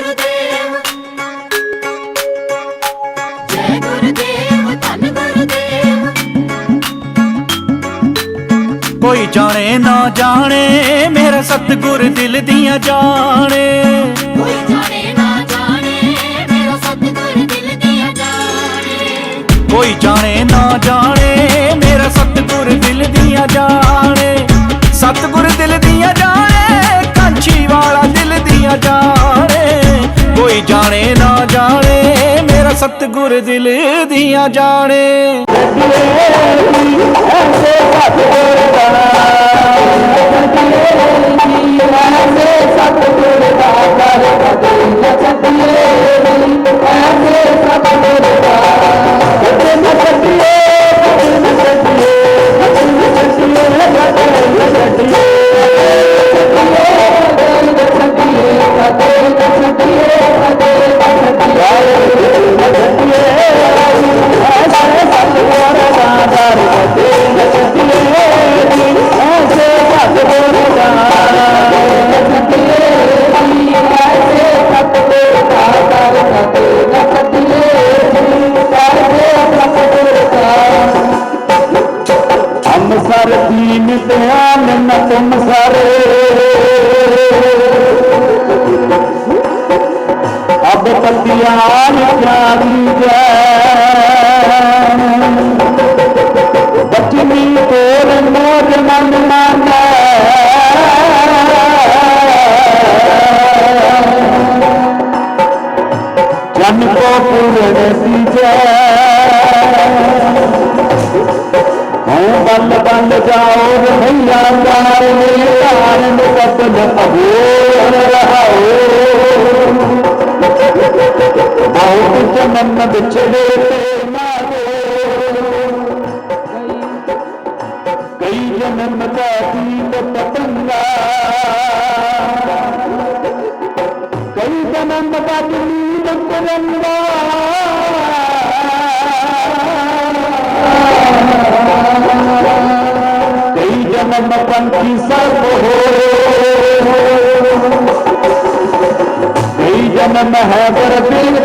गुरुदेव जय गुरुदेव धन गुरुदेव। कोई जाने ना जाने मेरा सतगुर दिल दिया जाने, कोई जाने ना जाने मेरा सतगुर दिल दिया जाने। कोई जाने ना जाने मेरा सतगुर दिल दिया जाने, सतगुर दिल दिया जाने कांछी वाला दिल दिया जाने। कोई जाने ना जाने मेरा सतगुर दिल दिया जाने। सर दीन ध्यान न तुम सारे अब पतियान प्यारी बचनी तोर मोर मन माना जन को पूर्ण दीजा बल बल जाओ भैया कारण कतल अघोर रहो। बहुत जन्म बिछड़े कई जन्म का दीप पतंगा, कई जन्म का नील तिरंगा। कई जन्म पंखी सब हो, कई जन्म है बरदिल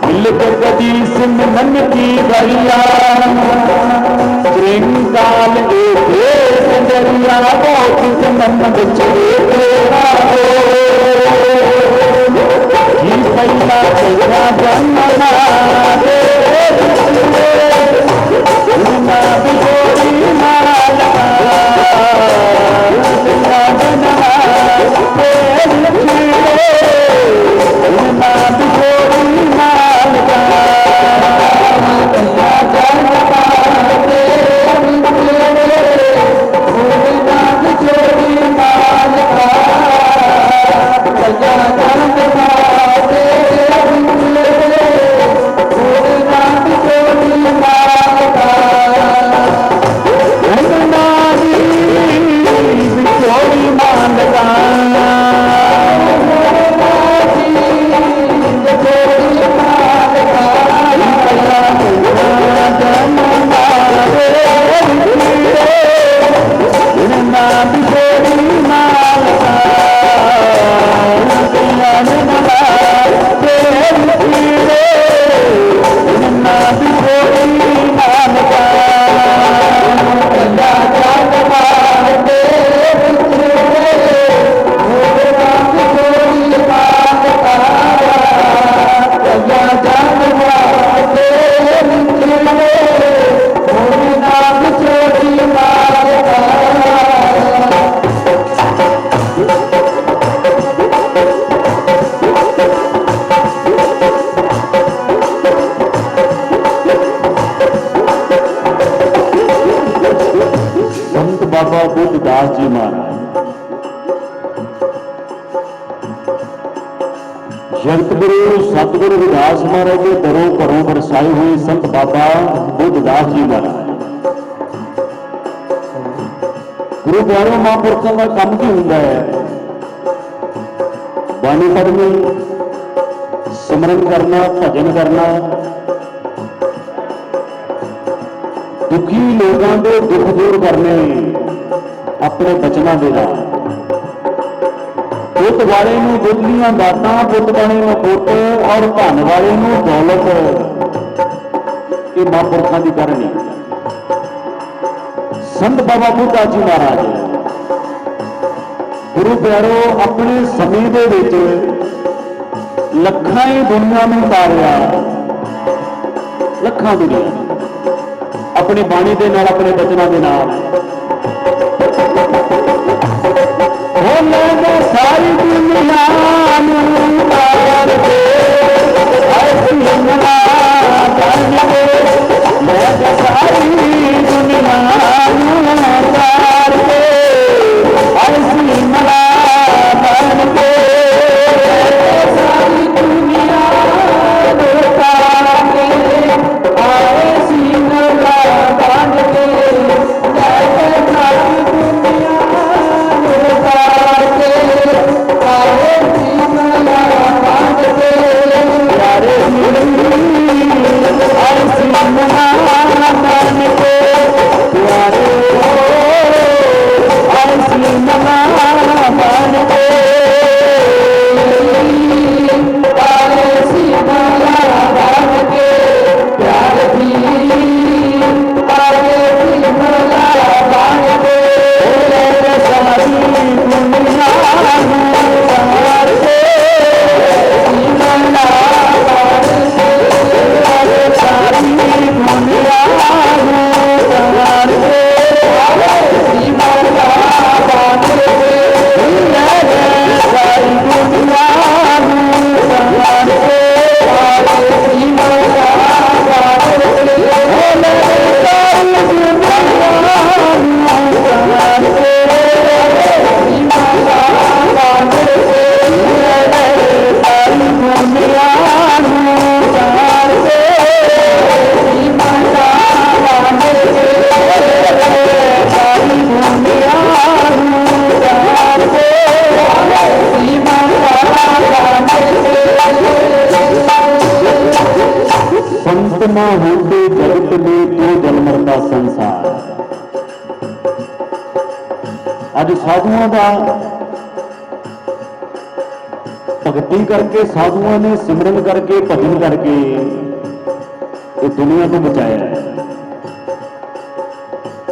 मिलक कदी सिंह मन की भैया श्रृंगाल दरिया बहुत जन्म बिछड़े तेरा हो। पहला तेरा जन्मना बाबा बुद्धदास जी महाराज जगत गुरु सतगुरु रविदास महाराज के दरों घरों बरसाए हुए संत बाबा बुद्धदास जी महाराज। गुरु प्यारे महापुरुषों का काम की होंगे है बाणी पढ़नी, सिमरन करना, भजन करना, दुखी लोगों के दुख दूर करने अपने बचनों के नाल। बुद्ध वाले नूं बुद्ध दीआं दातां, पुत बने नूं पुत, और धन वाले नूं दौलत। ये महापुरखों की करनी। संत बाबा बुद्धा जी महाराज गुरु प्यारो अपने समय दे विच लखां ही दुनिया में तारिया, लखां दुनिया अपनी बाणी दे नाल, अपने बचनों के नाल। सारी दुनिया तार के ऐसी हिम्मत बन के, मैं सारी दुनिया तार के ऐसी हिम्मत बन के, सारी दुनिया तार के ऐसी हिम्मत बन के, मैं सारी दुनिया तार के ऐसी हिम्मत बन के, प्यारे ऐसी हिम्मत बन के, प्यारे ऐसी हिम्मत बन के, ऐसी हिम्मत बन के, प्यारे भी ऐसी हिम्मत बन के, सारी दुनिया तार के हिम्मत सारी दुनिया तार के हिम्मत बन के, सारी दुनिया तार के हिम्मत बन के, सारी दुनिया तार के हिम्मत बन के, सारी दुनिया तार के हिम्मत बन के, सारी दुनिया तार के हिम्मत बन के। संत ना होते जगत में तो जन्मता संसार। अज साधुओं का भगती करके, साधुओं ने सिमरन करके, भजन करके ये दुनिया को बचाया है।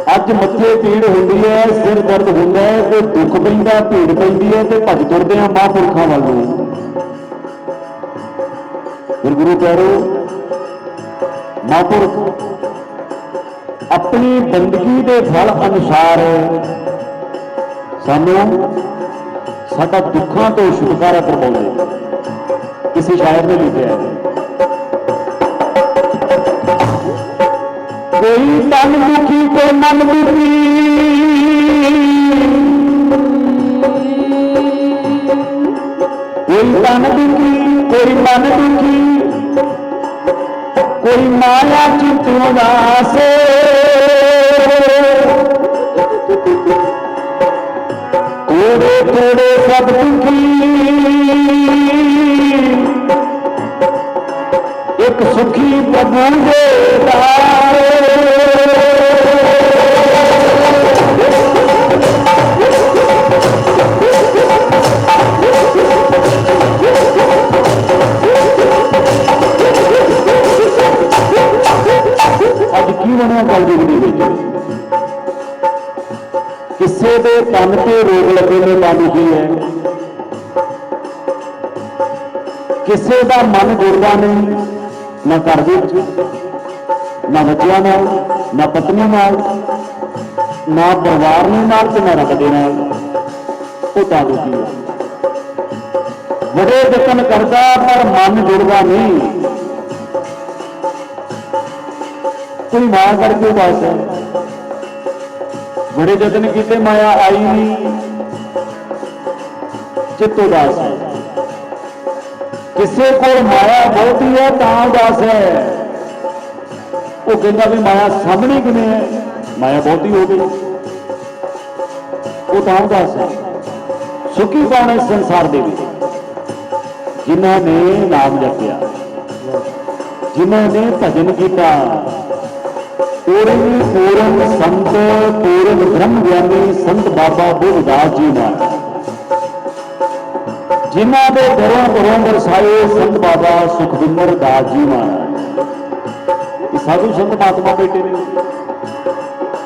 अज मत्थे पीड़ होती है, सिर दर्द होता है, तो दुख पैंदा, भीड़ पैंदी है, तो भज तुरते हैं महापुरखों वालों। फिर गुरु प्यारो महापुरख अपनी बंदगी के फल अनुसार सानू साडा दुखों तो छुटकारा करवाउंदे। किसी शायर ने लिखा है, कोई तन दुखी कोई मन दुखी, कोई तन दुखी कोई मन दुखी, कोई माया चित उदास, थोड़े थोड़े सब दुखी, एक सुखी प्रभु दे दारे। अज की बनया कल जिंदगी किसी के तन से रोग लगे ने ਤਾਂ दुखी है, किसी का मन जुड़ता नहीं, ना घर ना बच्चों नाल, ना पत्नी नाल, ना परिवार नाल, ना रब दे नाल, वो ਤਾਂ दुखी है। बड़े यतन करता पर मन जुड़ता नहीं। कोई माया करके उदास है, बड़े यतन किए माया आई नहीं, चित्त उदास है। किसी को माया बहुती है तो उदास है, वो कहता भी माया सामने किमें है, माया बहुती हो गई, वो तो उदास है। सुखी कौन है संसार दे जिन्होंने नाम जपिया, जिन्होंने भजन किया, पूर्ण पूर्ण संत पूर्ण ब्रह्म ज्ञानी संत बाबा बुद्धदास जी महाराज ਜਿਨ੍ਹਾਂ ਦੇ ਘਰੋਂ ਘਰੋਂ ਵਰਸਾਏ ਸੰਤ ਬਾਬਾ ਸੁਖਵਿੰਦਰ ਦਾਸ ਜੀ ਮਹਾਰਾਜ। ਇਹ ਸਾਧੂ ਸੰਤ ਮਹਾਤਮਾ ਬੈਠੇ ਨੇ।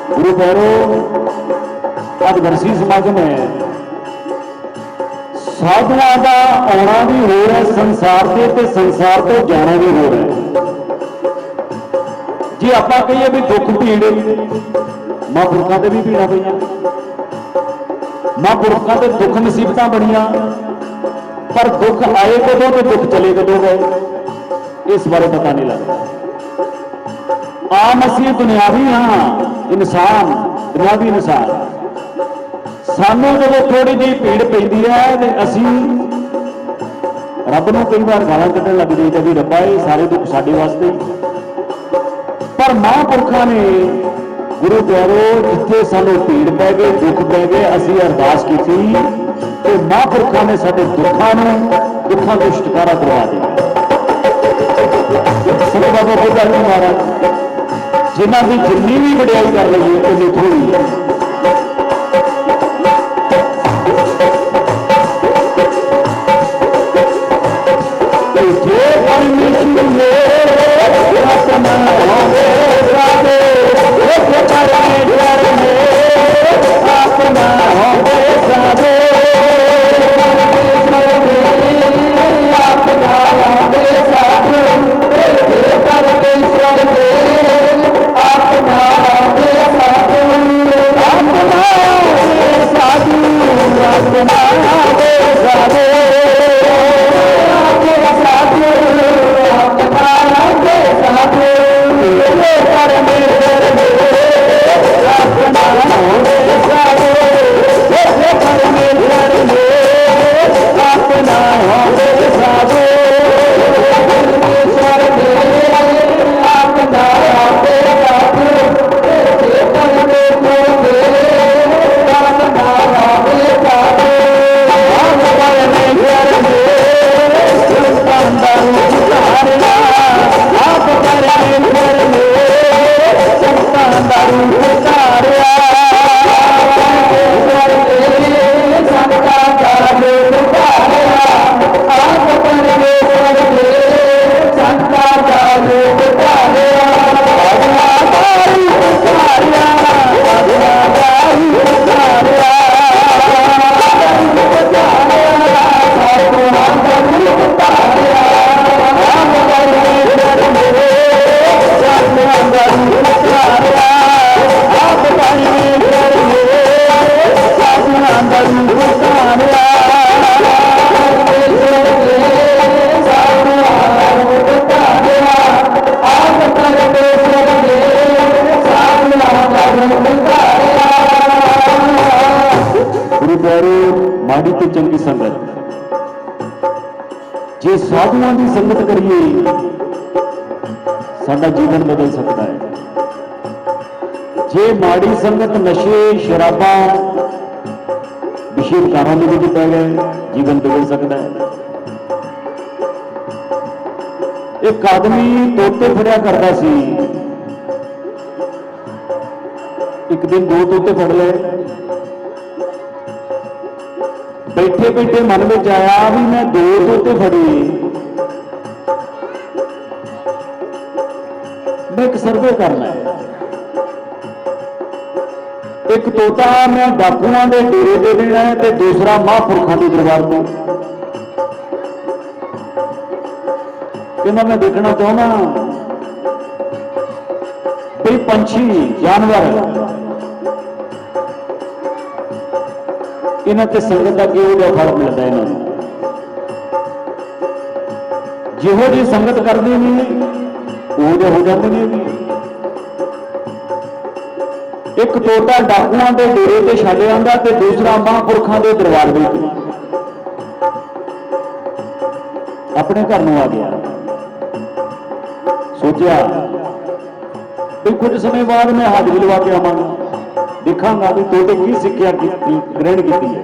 ਗੁਰੂ ਪਿਆਰੋ, ਅੱਜ ਵਰਸੀ ਸਮਾਗਮ ਹੈ। ਸਾਧੂਆਂ ਦਾ ਆਉਣਾ ਵੀ ਹੋ ਰਿਹਾ ਸੰਸਾਰ ਤੇ ਸੰਸਾਰ ਤੋਂ ਜਾਣਾ ਵੀ ਹੋ ਰਿਹਾ। ਜੇ ਆਪਾਂ ਕਹੀਏ ਵੀ ਦੁੱਖ ਭੀੜ ਮਹਾਂਪੁਰਖਾਂ ਤੇ ਵੀ ਭੀੜਾਂ ਪਈਆਂ, ਮਹਾਂਪੁਰਖਾਂ ਤੇ ਦੁੱਖ ਮੁਸੀਬਤਾਂ ਬਣੀਆਂ, ਪਰ ਦੁੱਖ ਆਏ ਕਦੋਂ ਤੇ ਦੁੱਖ ਚਲੇ ਕਦੋਂ ਗਏ ਇਸ ਬਾਰੇ ਪਤਾ ਨਹੀਂ ਲੱਗਦਾ। ਆਮ ਅਸੀਂ ਦੁਨਿਆਵੀ ਹਾਂ, ਇਨਸਾਨ, ਦੁਨਿਆਵੀ ਇਨਸਾਨ। ਸਾਨੂੰ ਜਦੋਂ ਥੋੜੀ ਜਿਹੀ ਭੀੜ ਪੈਂਦੀ ਹੈ ਤੇ ਅਸੀਂ ਰੱਬ ਨੂੰ ਕਈ ਵਾਰ ਗਾਲਾਂ ਕੱਢਣ ਲੱਗ ਜਾਈਦਾ ਵੀ ਰੱਬਾ ਇਹ ਸਾਰੇ ਦੁੱਖ ਸਾਡੇ ਵਾਸਤੇ। ਪਰ ਮਹਾਂਪੁਰਖਾਂ ਨੇ ਗੁਰੂ ਪਿਆਰੋ ਜਿੱਥੇ ਸਾਨੂੰ ਭੀੜ ਪੈ ਗਏ, ਦੁੱਖ ਪੈ ਗਏ, ਅਸੀਂ ਅਰਦਾਸ ਕੀਤੀ ਤੇ ਮਹਾਂਪੁਰਖਾਂ ਨੇ ਸਾਡੇ ਦੁੱਖਾਂ ਤੋਂ ਛੁਟਕਾਰਾ ਕਰਵਾ ਦਿੱਤਾ। ਸੰਤ ਬਾਬਾ ਬੁੱਢਾ ਜੀ ਮਹਾਰਾਜ ਜਿਨ੍ਹਾਂ ਦੀ ਜਿੰਨੀ ਵੀ ਵਡਿਆਈ ਕਰ ਲਈਏ ਉਨੀ ਥੋੜ੍ਹੀ ਹੈ। ਜੇ ਪਰਮੇਸ਼ਰ ਨੇ ਆਪਣਾ ਹੋਵੇ ਸਾਡੇ ਪਰਮੇਸ਼ਰ ਨੇ ਆਪਣਾ ਹੋਵੇ ਸਾਡੇ ਆਪਣਾ ਹੋਵੇ ਸਾਡੇ ਪਰਮੇਸ਼ਰ ਨੇ ਆਪਣਾ ਹੋਵੇ ਸਾਡੇ ਆਪਣਾ ਸਾਧੂ ਆਪਣਾ ਹੋਵੇ ਸਾਡੇ ਮਾੜੀ ਤੇ ਚੰਗੀ ਸੰਗਤ, ਜੇ ਸਾਧੂਆਂ ਦੀ ਸੰਗਤ ਕਰੀਏ ਸਾਡਾ ਜੀਵਨ ਬਦਲ ਸਕਦਾ ਹੈ। ਜੇ ਮਾੜੀ ਸੰਗਤ ਨਸ਼ੇ ਸ਼ਰਾਬਾਂ ਵਿਸ਼ੇ ਵਿਕਾਰਾਂ ਦੇ ਵਿੱਚ ਪੈ ਗਏ ਜੀਵਨ ਬਦਲ ਸਕਦਾ ਹੈ। ਇੱਕ ਆਦਮੀ ਤੋਤੇ ਫੜਿਆ ਕਰਦਾ ਸੀ, ਇੱਕ ਦਿਨ ਦੋ ਤੋਤੇ ਫੜ ਲਏ। ਬੈਠੇ ਬੈਠੇ ਮਨ ਵਿੱਚ ਆਇਆ ਵੀ ਮੈਂ ਦੋ ਤੋਤੇ ਫੜੇ, ਮੈਂ ਇੱਕ ਸਰਵੇ ਕਰਨਾ ਹੈ। ਇੱਕ ਤੋਤਾ ਮੈਂ ਡਾਕੂਆਂ ਦੇ ਡੇਰੇ ਤੇ ਦੇਣਾ ਹੈ ਤੇ ਦੂਸਰਾ ਮਹਾਂਪੁਰਖਾਂ ਦੇ ਦਰਬਾਰ ਤੋਂ। ਕਹਿੰਦਾ ਮੈਂ ਦੇਖਣਾ ਚਾਹੁੰਦਾ ਵੀ ਪੰਛੀ ਜਾਨਵਰ ਇਹਨਾਂ ਤੇ ਸੰਗਤ ਦਾ ਕਿਹੋ ਜਿਹਾ ਫਲ ਮਿਲਦਾ ਇਹਨਾਂ ਨੂੰ। ਜਿਹੋ ਜਿਹੀ ਸੰਗਤ ਕਰਦੇ ਨੇ ਉਹ ਜਿਹੇ ਹੋ ਜਾਂਦੇ ਨੇ ਵੀ। ਇੱਕ ਤੋਤਾ ਡਾਕੂਆਂ ਦੇ ਡੇਰੇ ਤੇ ਛੱਡ ਆਉਂਦਾ ਤੇ ਦੂਸਰਾ ਮਹਾਂਪੁਰਖਾਂ ਦੇ ਦਰਬਾਰ ਵਿੱਚ ਆਪਣੇ ਘਰ ਨੂੰ ਆ ਗਿਆ। ਸੋਚਿਆ ਵੀ ਕੁਝ ਸਮੇਂ ਬਾਅਦ ਮੈਂ ਹਾਜ਼ਰੀ ਲਵਾ ਕੇ ਆਵਾਂਗਾ, ਦੇਖਾਂਗਾ ਵੀ ਤੋਤੇ ਕੀ ਸਿੱਖਿਆ ਗ੍ਰਹਿਣ ਕੀਤੀ ਹੈ।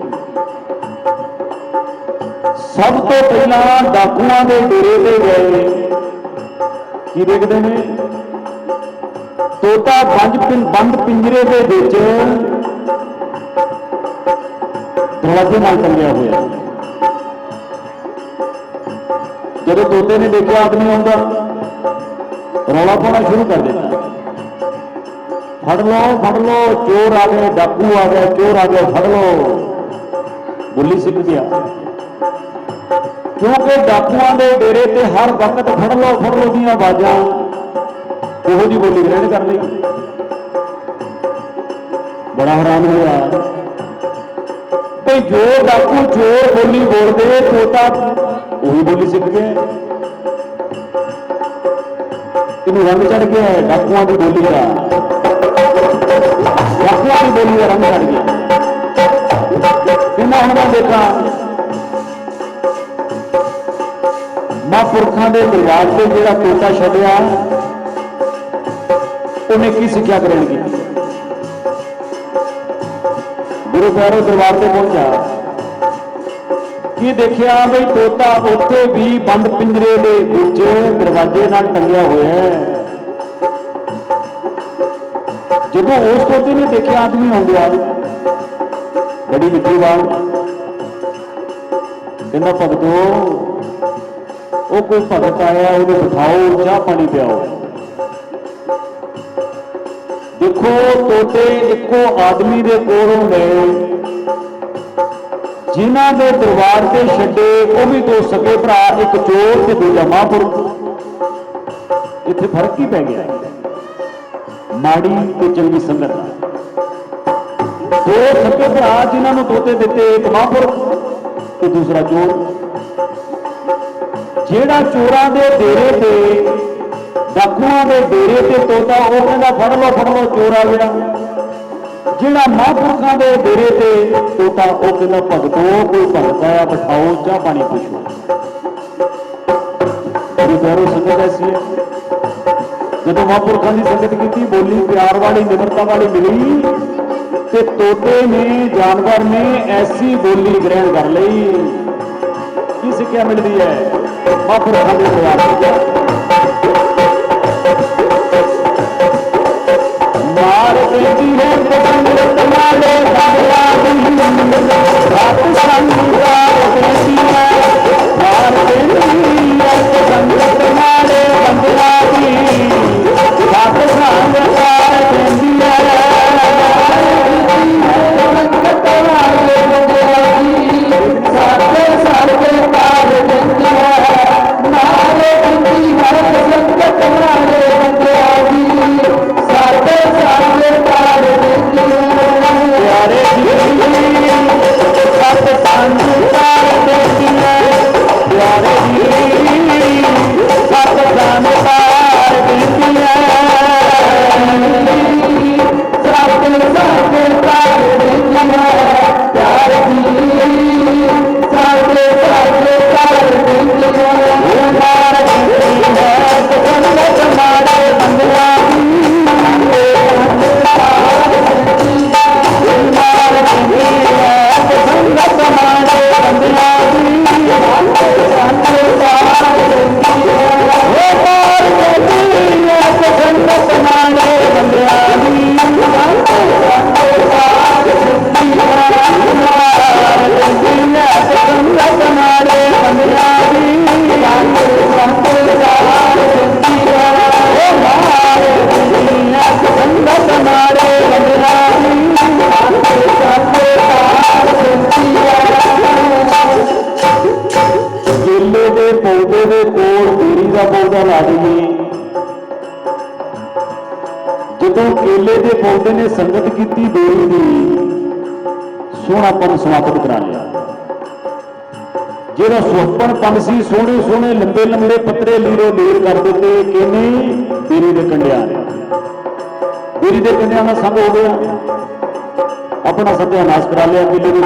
ਸਭ ਤੋਂ ਪਹਿਲਾਂ ਡਾਕੂਆਂ ਦੇ ਡੇਰੇ ਤੇ ਗਏ, ਕੀ ਦੇਖਦੇ ਨੇ? ਤੋਤਾ ਬੰਦ ਪਿੰਜਰੇ ਦੇ ਵਿੱਚ ਦਰਵਾਜ਼ੇ ਨਾਲ ਟੰਗਿਆ ਹੋਇਆ। जब तोते ने देखा आदमी आउंदा रौला पाना शुरू कर दिता, फड़ लो चोर आ गए, डाकू आ गए, चोर आ गए, फड़ लो। बोली सीख गया, क्योंकि डाकुआं दे डेरे ते हर वक्त फड़ लो दी आवाज़ां ओहो जी बोली ग्रहण कर ली। बड़ा हैरान होया कि जो डाकू चोर बोली बोलते तोता वही बोली सीख गए। इन्हें रंग चढ़ गया है डाकुआं की बोली का, डाकुआं की बोली का रंग चढ़ गया। इन्हें हमने देखा महापुरखों के दरबार से जो तोता छड्या उन्हें की सिक्ख्या ग्रहण की। गुरु पैरों दरबार से पहुंचा कि देखिया बई तोता उत्थे भी बंद पिंजरे के दूजे दरवाजे नाल टंगिया हुआ है। जब उस तोते ने देखिया आदमी आ गया, बड़ी मिठी बात, कहना भगतो वो कोई भगत आया, उन्हें बिठाओ, चाह पानी पियाओ। देखो तोते इको आदमी के कोलों गए, जिन्हों के दरबार से छड्डे वो भी दो सके भरा, एक चोर ते दूजा महापुरुष। इत्थे फर्क ही पै गया, माड़ी ते चंगी संगत। दो सके भरा जिन्होंने तोते दिते, एक महापुरुष ते दूसरा चोर। जेड़ा चोरां दे डेरे ते डाकुआं दे डेरे ते तोता वो कहंदा फड़ लो चोर आ गया। जेड़ा महापुरखों के डेरे ते तोता वो कहंदा भगतो कोई भगत आया, बिठाओ, चाह पानी पूछो। गौरव संगत ऐसी है, जब महापुरखों की संगत की बोली प्यार वाली निमरता वाली मिली तो तोते ने जानवर ने ऐसी बोली ग्रहण कर ली। की सिक्ख्या मिलती है महापुरखों के दरबार मार देती है संगत मारे बंगला रात संगार देती है, मार देती है संगत मारे बंगला रात संगार देती है। संगत मारे बंगला साथे साथे पार देती है, मारे देती है संगत मारे बंगला साथे साथे पार देती है। प्यारे जी सत संग पार देती है, प्यारे जी सत संग पार देती है, साथे साथे पार देती है, प्यारे जी साथे साथे पार देती है। मार देती है संगत मारे बंगला केले के पौधे ने संगत की बेरी की सोहनापन समाप्त करा लिया। जो सुहपनपन सी सोहने सोहने लंबे लंबे पत्रे लीरो लीर कर देते केने बेरी के कंडिया ने, बेरी के कंडिया का संग हो गया, अपना सत्यानाश करा लिया केले के।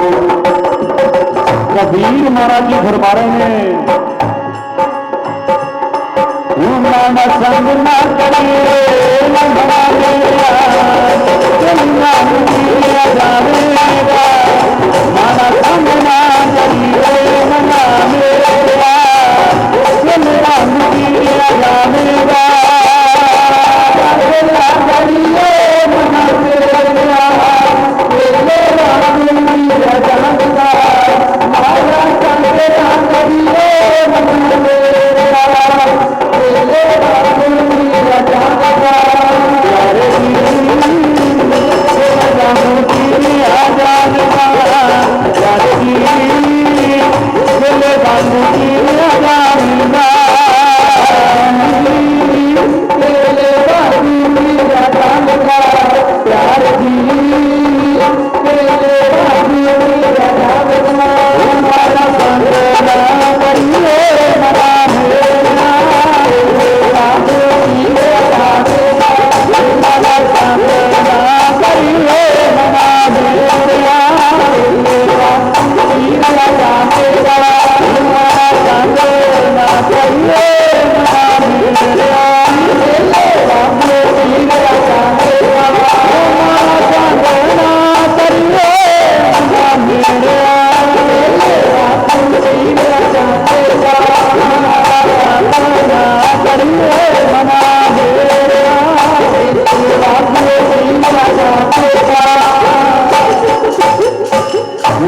कबीर महाराज जी फरमा रहे हैं संग ना करिए जावेगा, माना संग ना करिए मना मेरा, मेरा मुझे जावेगा, करिए मना मेरा, मेरा मुझे जावेगा, माना संग ना करिए मना मेरा।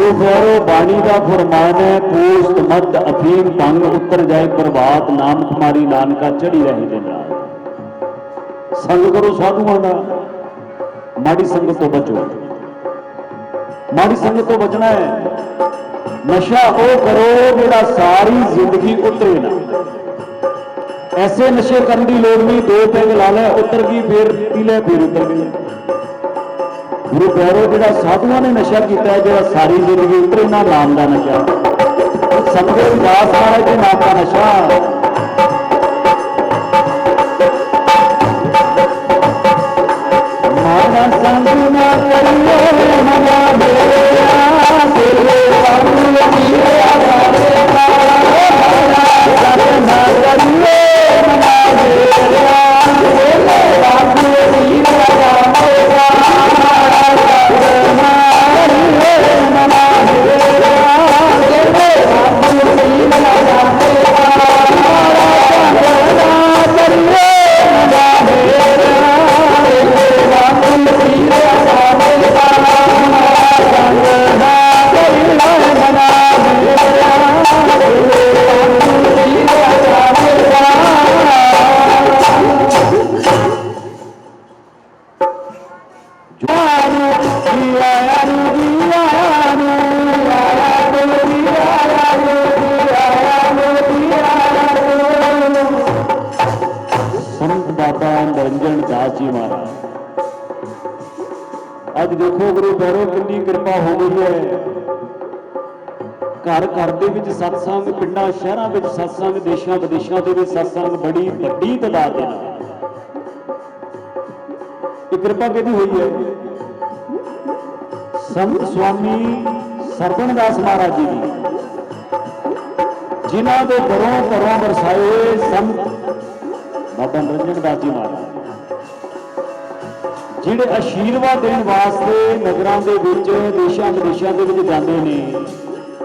गुरु गौरव बाणी का फरमान है, पोस्त मद अफीम भंग उतर जाए प्रभात, नाम कुमारी नानका चढ़ी रहे दिन रात। संग करो साधुओं का, माड़ी संगत तो बचो। माड़ी संगत तो बचना है। नशा वो करो जिहड़ा सारी जिंदगी उतरे ना। ऐसे नशे करने की लोड़ नहीं, दो पैग ला लै उतर गई, फिर पी लै फिर उतर गई। गुरु प्यारो जिहड़ा साधुओं ने नशा किया है, जिहड़ा सारी जिंदगी उतरे ना, नाम का नशा। सतगुरु रविदास महाराज के नाम का नशा। माना संग ना करिए मना मेरा, तेरे संग जिया जाएगा। ना करिए मना मेरा, तेरे संग जिया जाएगा। अज देखो गुरु प्यारो कितनी कृपा हो गई है। घर घर के सत्संग, पिंडा शहरों में सत्संग, देशों विदेशों के सत्संग, बड़ी वड्डी तादाद है। कृपा किहदी हुई है? संत स्वामी सरवणदास महाराज जी की, जिन्हों के घरों घरों बरसाए संत बाबा निरंजन दास जी महाराज, जिहड़े आशीर्वाद देने वास्ते नगरों के देशों विदेशों के जाते हैं।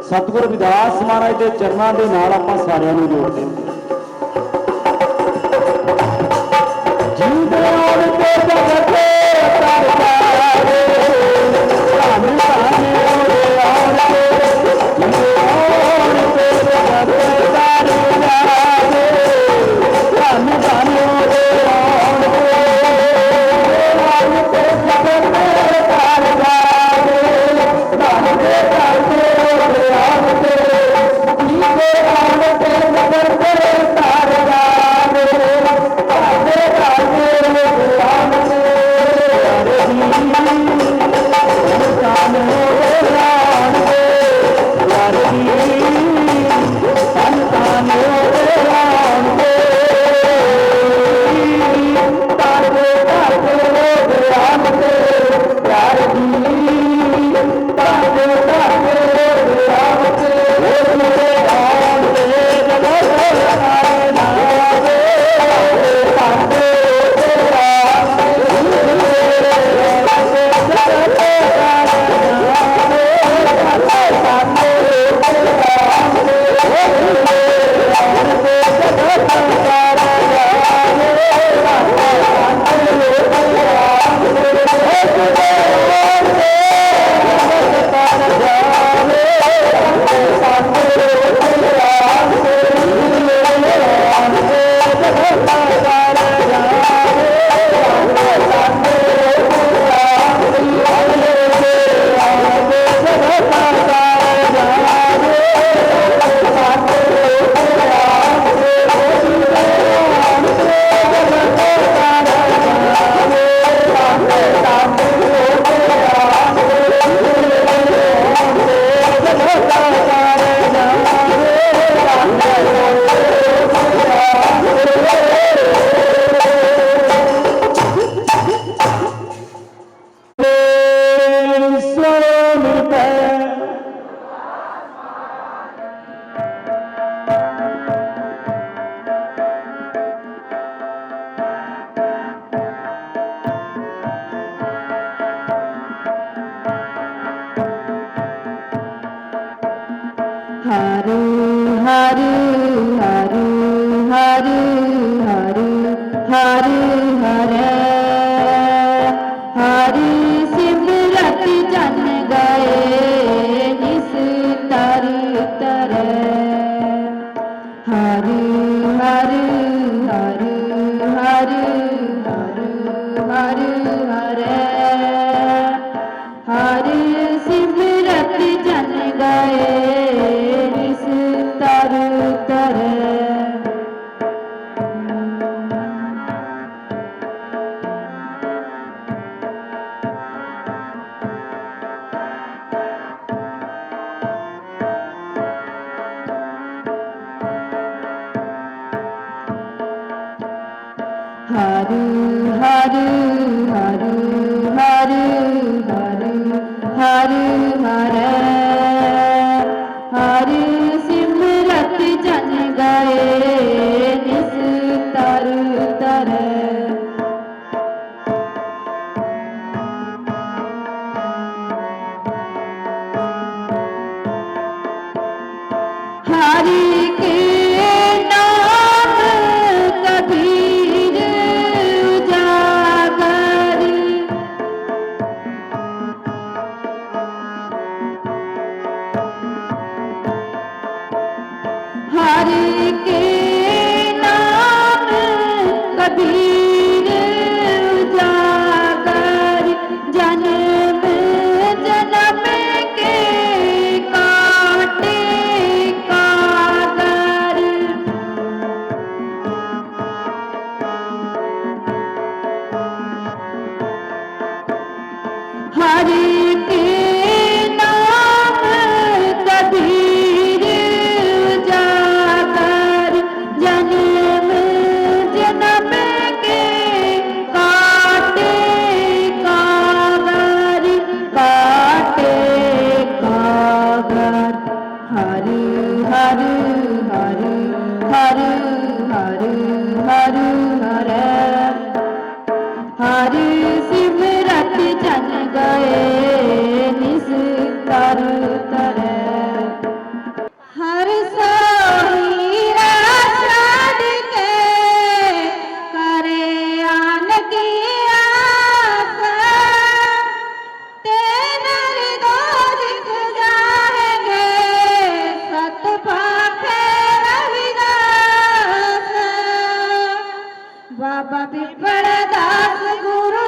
सतगुरु रविदास महाराज के चरणों के नाल आपां सारिआं नूं जोड़ते हैं। हरि सिमरत जन गाए हरि हरि हरि हरि हरि हरि हरे हरि सिमरत जन गए निस्तर तरे हरि के नाम कबीर उजागर हरि के नाम कबीर उजागर जन्म जन्म के काटे कागर हरि के नाम कबीर उजागर जन्म जन्म के काटे कागर काटे कागर हरि हरि हरि हरि हरि हरि हरे हरि सिमरत जन गए निस्तर तरे हर सोईरा छाड़ के करे आन की आस तेरा हृदय दिख जाएंगे सत पाखे रविदास बाबा बिपड़ दास गुरु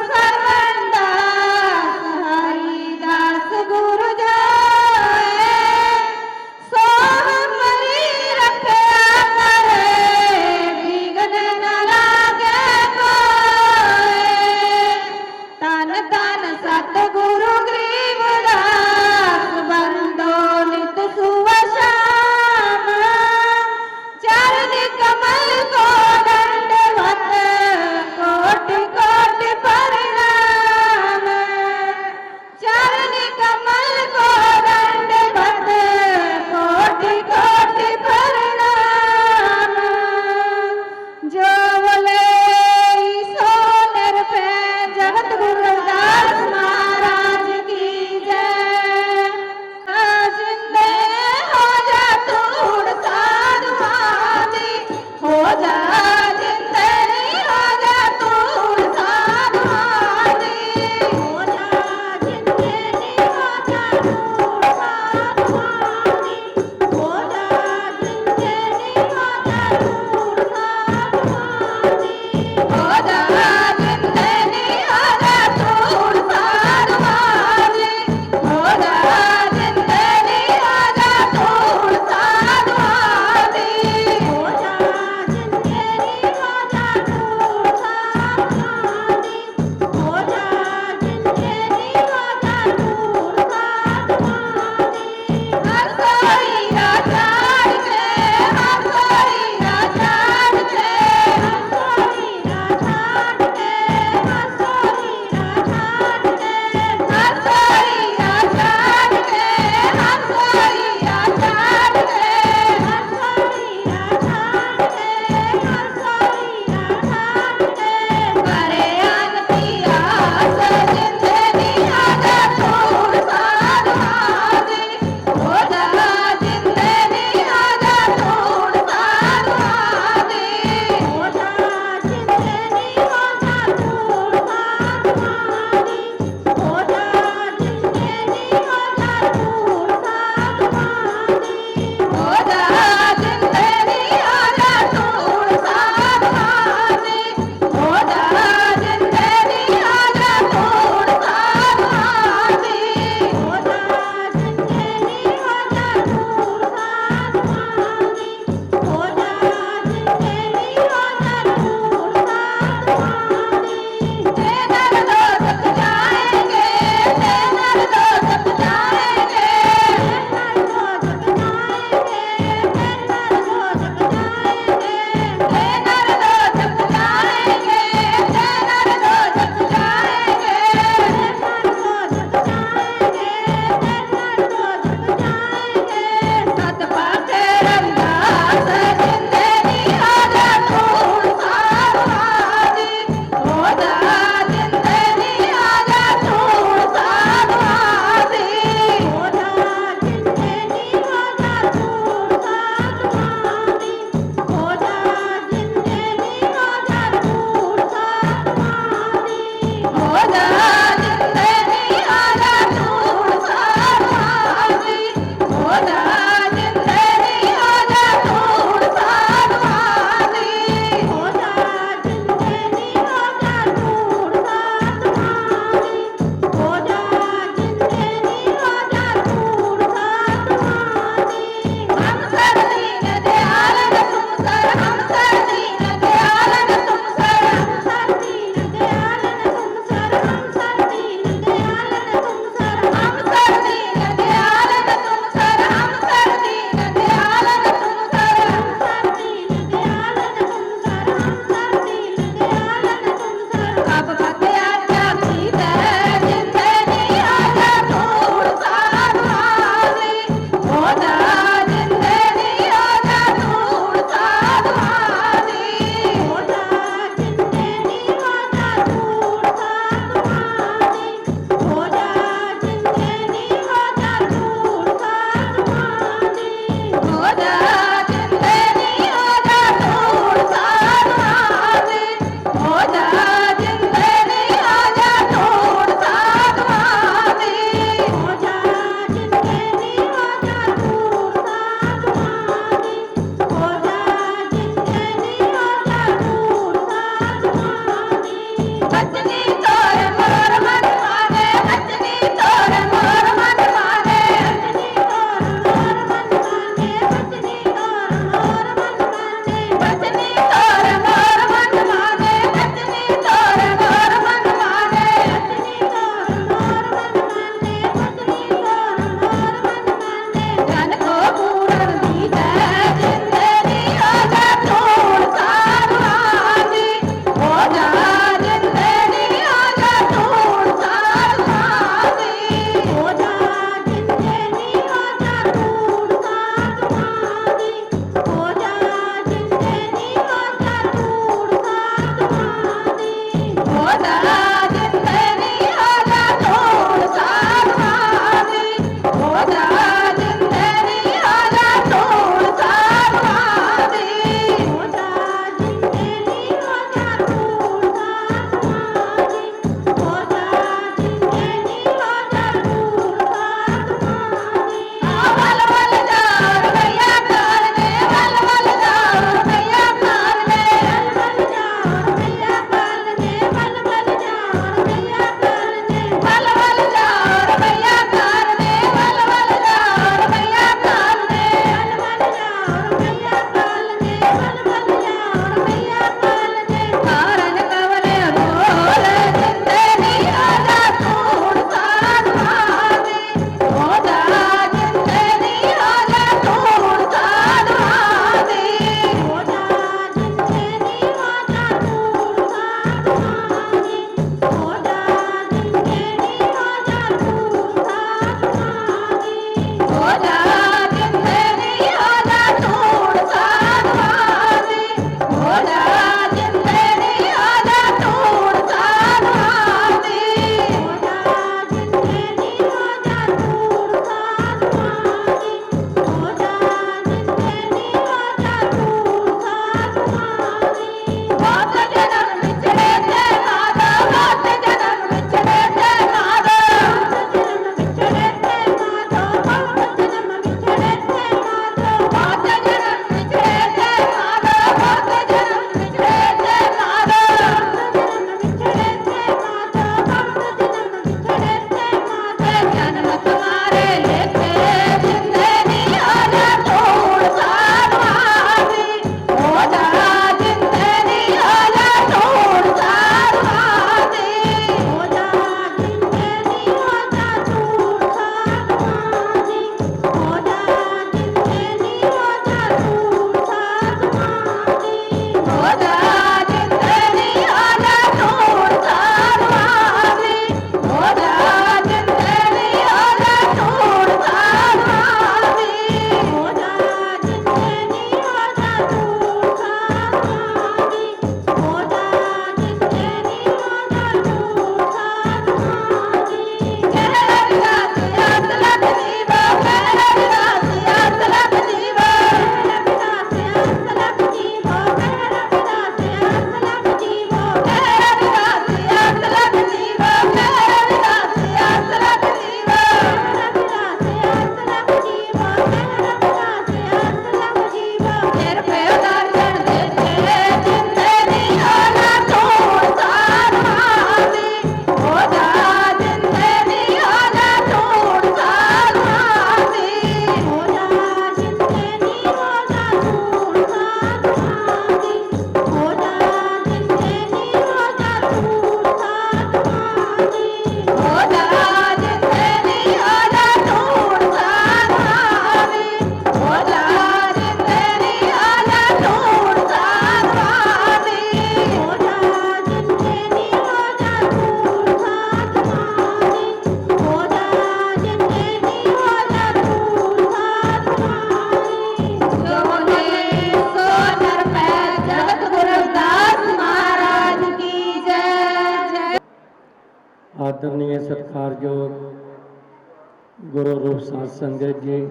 ਗੁਰੂ ਰੂਪ ਸਾਧ ਸੰਗਤ ਜੀ,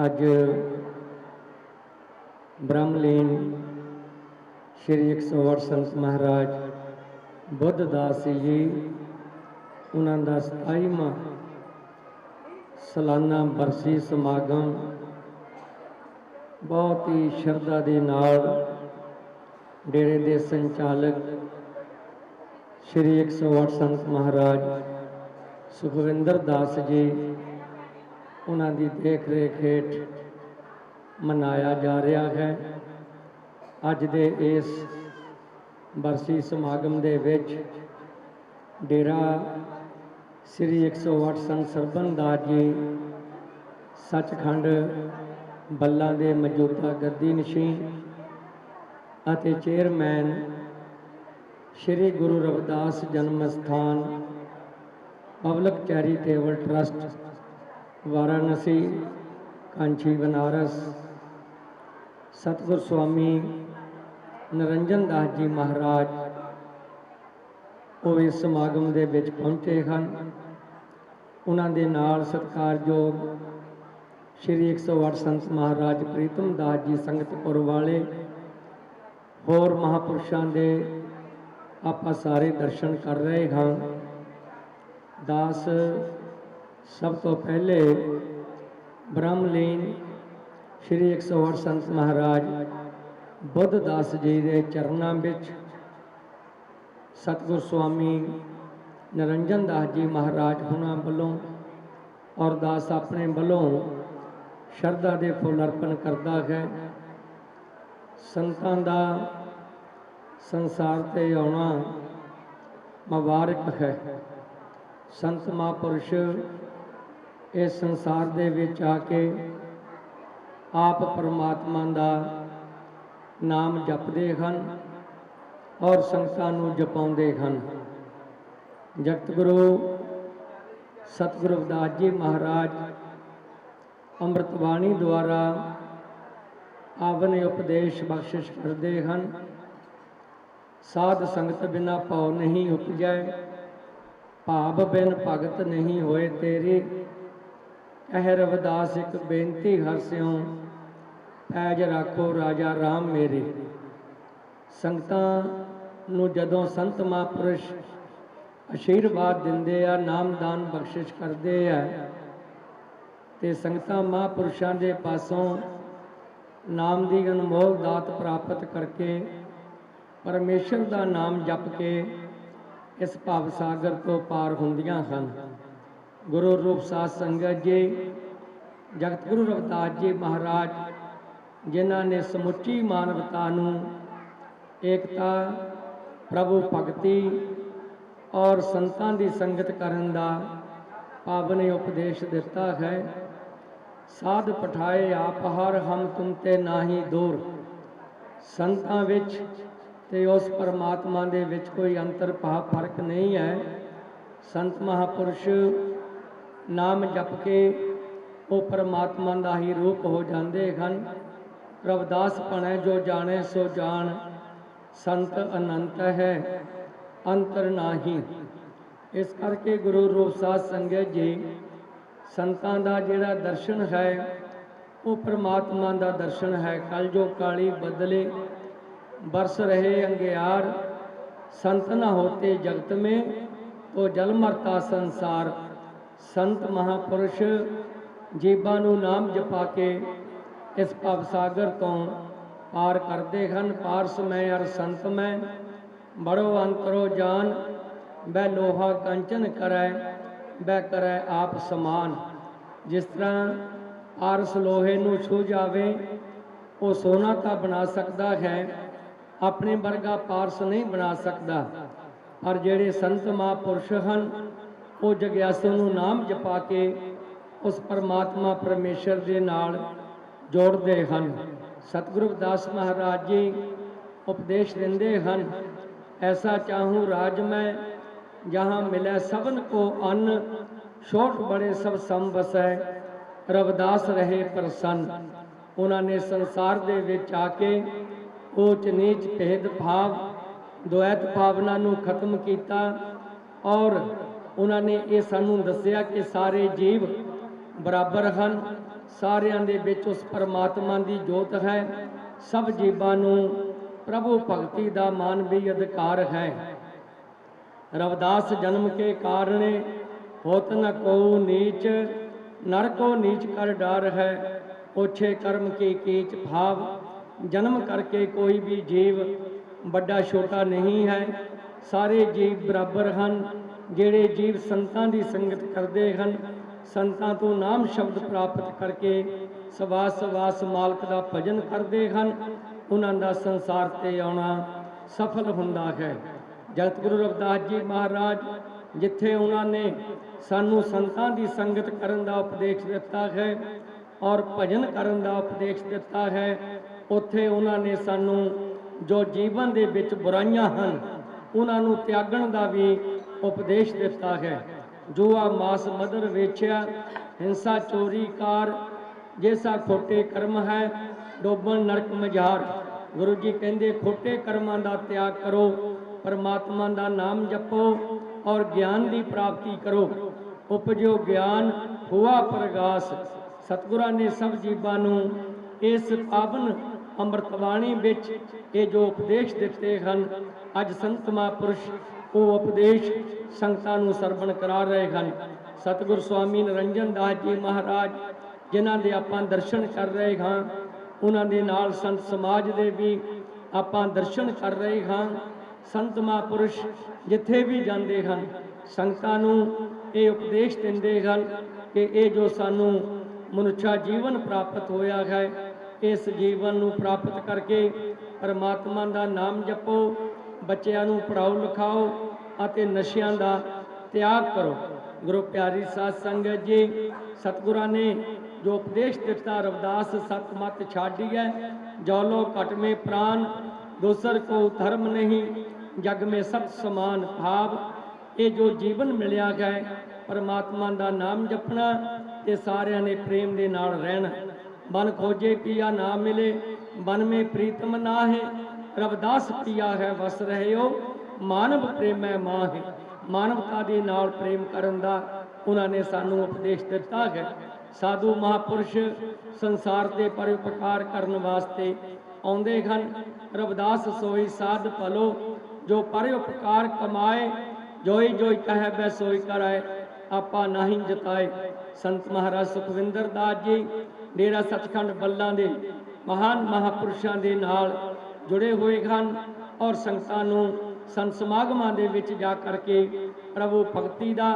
ਅੱਜ ਬ੍ਰਹਮਲੀਨ ਸ਼੍ਰੀ 108 ਸੰਤ ਮਹਾਰਾਜ ਬੁੱਧਦਾਸ ਜੀ ਉਹਨਾਂ ਦਾ 27ਵਾਂ ਸਾਲਾਨਾ ਬਰਸੀ ਸਮਾਗਮ ਬਹੁਤ ਹੀ ਸ਼ਰਧਾ ਦੇ ਨਾਲ ਡੇਰੇ ਦੇ ਸੰਚਾਲਕ ਸ਼੍ਰੀ 108 ਸੰਤ ਮਹਾਰਾਜ ਸੁਖਵਿੰਦਰ ਦਾਸ ਜੀ ਉਹਨਾਂ ਦੀ ਦੇਖ ਰੇਖ ਹੇਠ ਮਨਾਇਆ ਜਾ ਰਿਹਾ ਹੈ। ਅੱਜ ਦੇ ਇਸ ਬਰਸੀ ਸਮਾਗਮ ਦੇ ਵਿੱਚ ਡੇਰਾ ਸ੍ਰੀ 108 ਸੰਤ ਸਰਬਨ ਦਾਸ ਜੀ ਸੱਚਖੰਡ ਬੱਲਾ ਦੇ ਮੌਜੂਦਾ ਗੱਦੀ ਨਸ਼ੀਨ ਅਤੇ ਚੇਅਰਮੈਨ ਸ਼੍ਰੀ ਗੁਰੂ ਰਵਿਦਾਸ ਜਨਮ ਸਥਾਨ public charitable trust Varanasi Kanchi Banaras ਸਤਿਗੁਰ ਸਵਾਮੀ ਨਿਰੰਜਨ ਦਾਸ ਜੀ ਮਹਾਰਾਜ ਉਹ ਇਸ ਸਮਾਗਮ ਦੇ ਵਿੱਚ ਪਹੁੰਚੇ ਹਨ। ਉਹਨਾਂ ਦੇ ਨਾਲ ਸਤਿਕਾਰਯੋਗ ਸ਼੍ਰੀ 108 ਸੰਤ ਮਹਾਰਾਜ ਪ੍ਰੀਤਮ ਦਾਸ ਜੀ ਸੰਗਤਪੁਰ ਵਾਲੇ ਹੋਰ ਮਹਾਂਪੁਰਸ਼ਾਂ ਦੇ ਆਪਾਂ ਸਾਰੇ ਦਰਸ਼ਨ ਕਰ ਰਹੇ ਹਾਂ। ਦਾਸ ਸਭ ਤੋਂ ਪਹਿਲੇ ਬ੍ਰਹਮਲੀਨ ਸ਼੍ਰੀ 108 ਸੰਤ ਮਹਾਰਾਜ ਬੁੱਧਦਾਸ ਜੀ ਦੇ ਚਰਨਾਂ ਵਿੱਚ ਸਤਿਗੁਰ ਸਵਾਮੀ ਨਿਰੰਜਨ ਦਾਸ ਜੀ ਮਹਾਰਾਜ ਹੁਣਾਂ ਵੱਲੋਂ ਔਰ ਦਾਸ ਆਪਣੇ ਵੱਲੋਂ ਸ਼ਰਧਾ ਦੇ ਫੁੱਲ ਅਰਪਣ ਕਰਦਾ ਹੈ। ਸੰਤਾਂ ਦਾ ਸੰਸਾਰ ਤੇ ਆਉਣਾ ਮੁਬਾਰਕ ਹੈ। ਸੰਤ ਮਹਾਂਪੁਰਸ਼ ਇਸ ਸੰਸਾਰ ਦੇ ਵਿੱਚ ਆ ਕੇ ਆਪ ਪਰਮਾਤਮਾ ਦਾ ਨਾਮ ਜਪਦੇ ਹਨ ਔਰ ਸੰਗਤਾਂ ਨੂੰ ਜਪਾਉਂਦੇ ਹਨ। ਜਗਤ ਗੁਰੂ ਸਤਿਗੁਰੂ ਰਵਿਦਾਸ ਜੀ ਮਹਾਰਾਜ ਅੰਮ੍ਰਿਤ ਬਾਣੀ ਦੁਆਰਾ ਆਵਨ ਉਪਦੇਸ਼ ਬਖਸ਼ਿਸ਼ ਕਰਦੇ ਹਨ। ਸਾਧ ਸੰਗਤ ਬਿਨਾ ਭਉ ਨਹੀਂ ਉਪਜੈ, ਭਾਵ ਬਿਨ ਭਗਤ ਨਹੀਂ ਹੋਏ ਤੇਰੇ। ਕਹਿ ਰਵਿਦਾਸ ਇੱਕ ਬੇਨਤੀ ਹਰਿ ਸਿਉ, ਪੈਜ ਰੱਖੋ ਰਾਜਾ ਰਾਮ ਮੇਰੇ। ਸੰਗਤਾਂ ਨੂੰ ਜਦੋਂ ਸੰਤ ਮਹਾਂਪੁਰਸ਼ ਆਸ਼ੀਰਵਾਦ ਦਿੰਦੇ ਆ, ਨਾਮਦਾਨ ਬਖਸ਼ਿਸ਼ ਕਰਦੇ ਆ, ਤੇ ਸੰਗਤਾਂ ਮਹਾਂਪੁਰਸ਼ਾਂ ਦੇ ਪਾਸੋਂ ਨਾਮ ਦੀ ਅਨਮੋਲ ਦਾਤ ਪ੍ਰਾਪਤ ਕਰਕੇ ਪਰਮੇਸ਼ਰ ਦਾ ਨਾਮ ਜਪ ਕੇ ਇਸ ਭਵ ਸਾਗਰ ਤੋਂ ਪਾਰ ਹੁੰਦੀਆਂ ਹਨ। ਗੁਰੂ ਰੂਪ ਸਾਧ ਸੰਗਤ ਜੀ, ਜਗਤ ਗੁਰੂ ਰਵਿਦਾਸ ਜੀ ਮਹਾਰਾਜ ਜਿਨ੍ਹਾਂ ਨੇ ਸਮੁੱਚੀ ਮਾਨਵਤਾ ਨੂੰ ਏਕਤਾ, ਪ੍ਰਭੂ ਭਗਤੀ ਔਰ ਸੰਤਾਂ ਦੀ ਸੰਗਤ ਕਰਨ ਦਾ ਪਾਵਨ ਉਪਦੇਸ਼ ਦਿੱਤਾ ਹੈ। ਸਾਧ ਪਠਾਏ ਆਪ ਹਰ ਹਮ ਤੁਮ ਤੇ ਨਾਹੀ ਦੂਰ। ਸੰਤਾਂ ਵਿੱਚ ਤੇ ਉਸ ਪਰਮਾਤਮਾ ਦੇ ਵਿੱਚ ਕੋਈ ਅੰਤਰ ਭਾਵ ਫਰਕ ਨਹੀਂ ਹੈ। ਸੰਤ ਮਹਾਂਪੁਰਸ਼ ਨਾਮ ਜਪ ਕੇ ਉਹ ਪਰਮਾਤਮਾ ਦਾ ਹੀ ਰੂਪ ਹੋ ਜਾਂਦੇ ਹਨ। ਰਵਿਦਾਸ ਭਣੈ ਜੋ ਜਾਣੈ ਸੋ ਜਾਣ, ਸੰਤ ਅਨੰਤ ਹੈ ਅੰਤਰ ਨਾਹੀ। ਇਸ ਕਰਕੇ ਗੁਰੂ ਰੂਪ ਸਾਧ ਸੰਗਤ ਜੀ, ਸੰਤਾਂ ਦਾ ਜਿਹੜਾ ਦਰਸ਼ਨ ਹੈ ਉਹ ਪਰਮਾਤਮਾ ਦਾ ਦਰਸ਼ਨ ਹੈ। ਕਲ ਜੋ ਕਾਲੀ ਬਦਲੇ बरस रहे अंगियार, संत न होते जगत में तो जल मरता संसार। संत महापुरुष जीवां नूं नाम जपा के इस भव सागर तो पार करते हैं। पारस मैं अर संत मैं बड़ो अंतरो जान, वह लोहा कंचन करै वह करै आप समान। जिस तरह पारस लोहे नूं छू जावे वो सोना तो बना सकता है, अपने वर्गा पारस नहीं बना सकता। पर ਜਿਹੜੇ संत महापुरुष हैं वो जग्यासु ਨੂੰ नाम जपा के उस परमात्मा परमेश्वर ਦੇ ਨਾਲ जोड़ते हैं। सतगुरु रविदास महाराज जी उपदेश देंदे हैं, ऐसा चाहूँ राज में जहाँ मिले सबन को अन्न, छोट बड़े सब सम वसै रविदास रहे प्रसन्न। उन्होंने संसार दे विच आके ऊच नीच भेद भाव द्वैत भावना नूं खत्म किया और ਉਹਨਾਂ ਨੇ ਇਹ ਸਾਨੂੰ ਦੱਸਿਆ ਕਿ ਸਾਰੇ ਜੀਵ ਬਰਾਬਰ ਹਨ, ਸਾਰਿਆਂ ਦੇ ਵਿੱਚ ਉਸ ਪਰਮਾਤਮਾ ਦੀ ਜੋਤ ਹੈ। ਸਭ ਜੀਵਾਂ ਨੂੰ ਪ੍ਰਭੂ ਭਗਤੀ ਦਾ ਮਾਨਵੀ ਅਧਿਕਾਰ ਹੈ। रविदास जन्म के कारणे होत न को नीच, नर को नीच कर डार है। ओछे कर्म की कीच भाव, जन्म करके कोई भी जीव बड़ा छोटा नहीं है। सारे जीव बराबर हैं। ਜਿਹੜੇ जीव संतां ਦੀ संगत करते हैं, संतां तो नाम शब्द प्राप्त करके सवास सवास मालक ਦਾ भजन करते हैं, उन्हां ਦਾ संसार ते आउणा सफल हुंदा है। जगत गुरु रविदास जी महाराज जिथे उन्होंने सानू संतां दी संगत करन दा उपदेश दिता है और भजन करन दा उपदेश दिता है, उत्थे उन्होंने सानू जो जीवन दे विच बुराइयां हन उन्होंने त्यागण दा भी उपदेश दिता है। जुआ मास मदर वेछिया, हिंसा चोरी कार जैसा खोटे कर्म है, डोबन नरक मझार। गुरु जी कहंदे खोटे कर्मां दा त्याग करो, परमात्मा का नाम जपो और ज्ञान की प्राप्ति करो। उपजो ज्ञान हुआ प्रगास। सतगुरां ने सब जीवां नूं इस पावन अमृतवाणी विच ये जो उपदेश दिते हैं, अज संत महापुरुष वो उपदेश संगतां नूं सरवण करा रहे हैं। सतगुरु स्वामी निरंजन दास जी महाराज जिन्हां दे आपां दर्शन कर रहे हैं, उन्हां दे नाल संत समाज दे भी आपां दर्शन कर रहे हैं। संत महापुरुष जिथे भी जाते हैं संगतां नूं ये उपदेश दिंदे हैं कि ये जो सानू मनुष्य जीवन प्राप्त होया है, इस जीवन नूं प्राप्त करके परमात्मा का नाम जपो, बच्चों नूं पढ़ाओ लिखाओ अते नशियां दा त्याग करो। गुरु प्यारी साध संगत जी, सतगुरां ने जो उपदेश दिता, रविदास सत मत छाड़ी है, जौलो घट में प्राण, दूसर को धर्म नहीं, जग में सब समान भाव। ये जो जीवन मिलिया है परमात्मा का नाम जपना ते सारिਆਂ ने प्रेम दे नाल रहना। मन खोजे पिया ना मिले, मन में प्रीतम ना है, रविदास पिया है वस रहे हो, मानव प्रेम है मां है। मानवता दे नाल प्रेम करन दा उन्हां ने सानू उपदेश दिता है। साधु महापुरुष संसार दे परोपकार करन वास्ते आउंदे हन। रविदास सोई साध भलो, जो परोपकार कमाए, जोई जोई कहे बै सोई कराए, आपा नहीं जताए। संत महाराज सुखविंदर दास जी डेरा सचखंड बल्लां दे महान महापुरुषां दे नाल जुड़े हुए हैं और संगतां नूं संत समागमां दे विच जा करके प्रभु भगती दा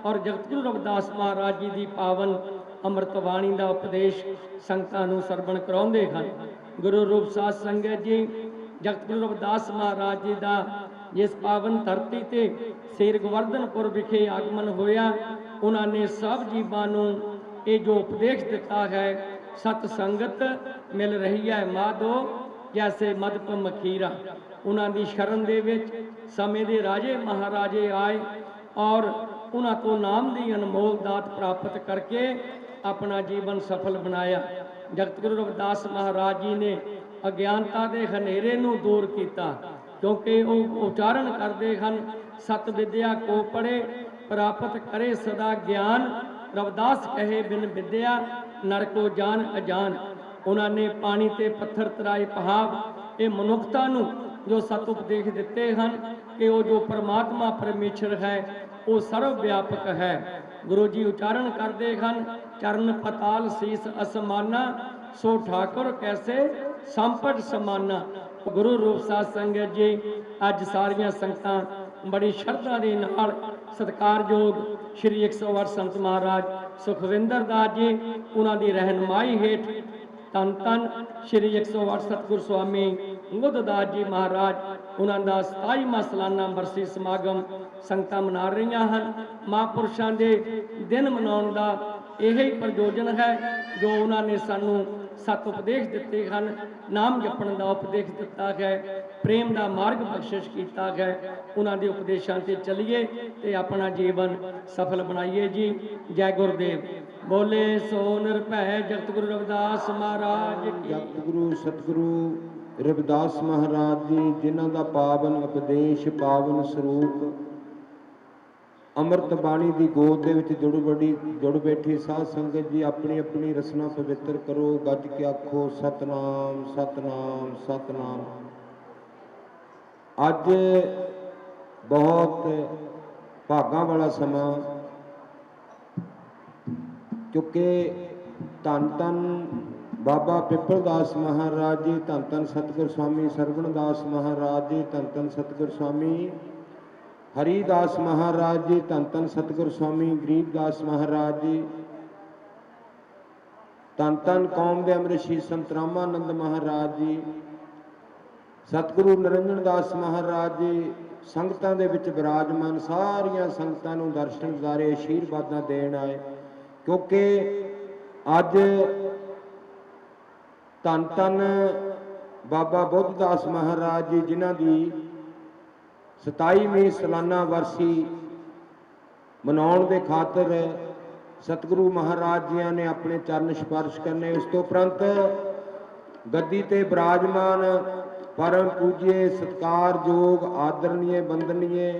और जगत गुरु रविदास महाराज जी दी पावन अमृतवाणी दा उपदेश संगतां नूं सरवण कराउंदे हन। गुरु रूप साध संगत जी, जगत गुरु रविदास महाराज जी का जिस पावन धरती ते शेर गोवर्धनपुर विखे आगमन होया, उन्होंने सब जीवां नूं ये जो उपदेश दिता है, सतसंगत मिल रही है माधो जैसे मधुप मखीरा। उन्हां दी शरण दे विच समय दे राजे महाराजे आए और उन्हां तो नाम दी अनमोल दात प्राप्त करके अपना जीवन सफल बनाया। जगत गुरु रविदास महाराज जी ने अज्ञानता के हनेरे नूं दूर किया, क्योंकि वो उच्चारण करते हैं सत विद्या को पढ़े प्राप्त करे सदा ज्ञान। रविदास कहे बिन विद्या नर को जान अजान। उन्होंने पानी ते पत्थर तराए पहाड़, ये मनुखता नूं जो सत उपदेश दिते हैं कि वो जो परमात्मा परमेश्वर है वो सर्व व्यापक है। गुरु जी उच्चारण करते हैं चरण पताल शीस असमाना, सो ठाकुर कैसे संपट समाना। गुरु रूप साध संगत जी, अज सारियां संगतां बड़ी श्रद्धा दे नाल सत्कारयोग श्री 108 संत महाराज सुखविंदर दास जी उन्हां दी रहनुमाई हेठ तन तन श्री 108 सतगुर स्वामी बुद्धदास जी महाराज उन्हां दा 27वां सालाना बरसी समागम संगतां मना रहीआं हन। महापुरुषां दे दिन मनाउण दा यही प्रयोजन है जो उन्होंने सानू सत उपदेश दिते हैं, नाम जपण का उपदेश दिता है, प्रेम का मार्ग बख्शिश किया है। उन्होंने उपदेशों से चलीए तो अपना जीवन सफल बनाइए जी। जय गुरुदेव। बोले सो निरभै जगत गुरु रविदास महाराज की। जगत गुरु सतगुरु रविदास महाराज जी जिन्हां दा पावन उपदेश पावन स्वरूप ਅੰਮ੍ਰਿਤ ਬਾਣੀ ਦੀ ਗੋਦ ਦੇ ਵਿੱਚ ਜੁੜ ਬੈਠੀ ਸਾਧ ਸੰਗਤ ਜੀ, ਆਪਣੀ ਆਪਣੀ ਰਸਨਾ ਪਵਿੱਤਰ ਕਰੋ। ਗੱਜ ਕੇ ਆਖੋ ਸਤਨਾਮ ਸਤਨਾਮ ਸਤਨਾਮ। ਅੱਜ ਬਹੁਤ ਭਾਗਾਂ ਵਾਲਾ ਸਮਾਂ, ਕਿਉਂਕਿ ਧੰਨ ਧੰਨ ਬਾਬਾ ਪਿੱਪਲਦਾਸ ਮਹਾਰਾਜ ਜੀ, ਧੰਨ ਧੰਨ ਸਤਿਗੁਰ ਸਵਾਮੀ ਸਰਵਣਦਾਸ ਮਹਾਰਾਜ ਜੀ, ਧੰਨ ਧੰਨ ਸਤਿਗੁਰ ਸਵਾਮੀ ਹਰੀਦਾਸ ਮਹਾਰਾਜ ਜੀ, ਧੰਨ ਧੰਨ ਸਤਿਗੁਰ ਸਵਾਮੀ ਗਰੀਬਦਾਸ ਮਹਾਰਾਜ ਜੀ, ਧੰਨ ਧੰਨ ਕੌਮ ਦੇ ਅੰਮ੍ਰਿਤਸ਼ੀਰ ਸੰਤ ਰਾਮਾਨੰਦ ਮਹਾਰਾਜ ਜੀ, ਸਤਿਗੁਰੂ ਨਿਰੰਜਨ ਦਾਸ ਮਹਾਰਾਜ ਜੀ ਸੰਗਤਾਂ ਦੇ ਵਿੱਚ ਬਿਰਾਜਮਾਨ। ਸਾਰੀਆਂ ਸੰਗਤਾਂ ਨੂੰ ਦਰਸ਼ਨ ਦਿਦਾਰੇ ਆਸ਼ੀਰਵਾਦਾਂ ਦੇਣ ਆਏ, ਕਿਉਂਕਿ ਅੱਜ ਧੰਨ ਧੰਨ ਬਾਬਾ ਬੁੱਧਦਾਸ ਮਹਾਰਾਜ ਜੀ, ਜਿਨ੍ਹਾਂ ਦੀ 27ਵੀਂ ਸਾਲਾਨਾ ਵਰਸੀ ਮਨਾਉਣ ਦੇ ਖਾਤਰ ਸਤਿਗੁਰੂ ਮਹਾਰਾਜ ਜੀਆਂ ਨੇ ਆਪਣੇ ਚਰਨ ਸਪਰਸ਼ ਕਰਨੇ। ਉਸ ਤੋਂ ਉਪਰੰਤ ਗੱਦੀ ਤੇ ਬਿਰਾਜਮਾਨ ਪਰਮ ਪੂਜੇ ਸਤਿਕਾਰਯੋਗ ਆਦਰਨੀਏ ਬੰਦਨੀਏ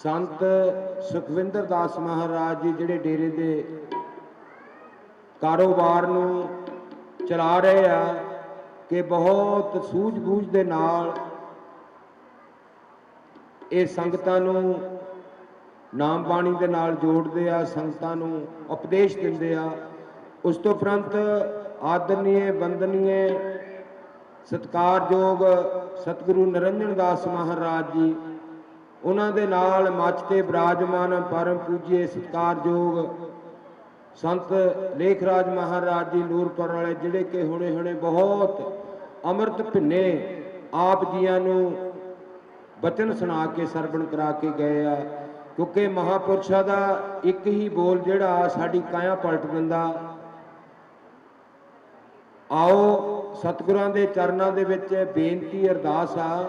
ਸੰਤ ਸੁਖਵਿੰਦਰ ਦਾਸ ਮਹਾਰਾਜ ਜੀ, ਜਿਹੜੇ ਡੇਰੇ ਦੇ ਕਾਰੋਬਾਰ ਨੂੰ ਚਲਾ ਰਹੇ ਆ, ਕਿ ਬਹੁਤ ਸੂਝ-ਬੂਝ ਦੇ ਨਾਲ ਇਹ ਸੰਗਤਾਂ ਨੂੰ ਨਾਮ ਬਾਣੀ ਦੇ ਨਾਲ ਜੋੜਦੇ ਆ, ਸੰਗਤਾਂ ਨੂੰ ਉਪਦੇਸ਼ ਦਿੰਦੇ ਆ। ਉਸ ਤੋਂ ਉਪਰੰਤ ਆਦਰਨੀਏ ਬੰਦਨੀਏ ਸਤਿਕਾਰਯੋਗ ਸਤਿਗੁਰੂ ਨਿਰੰਜਨ ਦਾਸ ਮਹਾਰਾਜ ਜੀ, ਉਹਨਾਂ ਦੇ ਨਾਲ ਮੱਚ ਤੇ ਬਿਰਾਜਮਾਨ ਪਰਮ ਪੂਜੇ ਸਤਿਕਾਰਯੋਗ ਸੰਤ ਲੇਖਰਾਜ ਮਹਾਰਾਜ ਜੀ ਨੂਰਪੁਰ ਵਾਲੇ, ਜਿਹੜੇ ਕਿ ਹੁਣੇ ਬਹੁਤ ਅੰਮ੍ਰਿਤ ਭਿੰਨੇ ਆਪ ਜੀਆਂ ਨੂੰ ਬਚਨ ਸੁਣਾ ਕੇ ਸਰਵਣ ਕਰਾ ਕੇ ਗਏ ਆ। ਕਿਉਂਕਿ ਮਹਾਪੁਰਸ਼ਾਂ ਦਾ ਇੱਕ ਹੀ ਬੋਲ ਜਿਹੜਾ ਸਾਡੀ ਕਾਇਆ ਪਲਟ ਦਿੰਦਾ। ਆਓ ਸਤਿਗੁਰਾਂ ਦੇ ਚਰਨਾਂ ਦੇ ਵਿੱਚ ਬੇਨਤੀ ਅਰਦਾਸ ਆ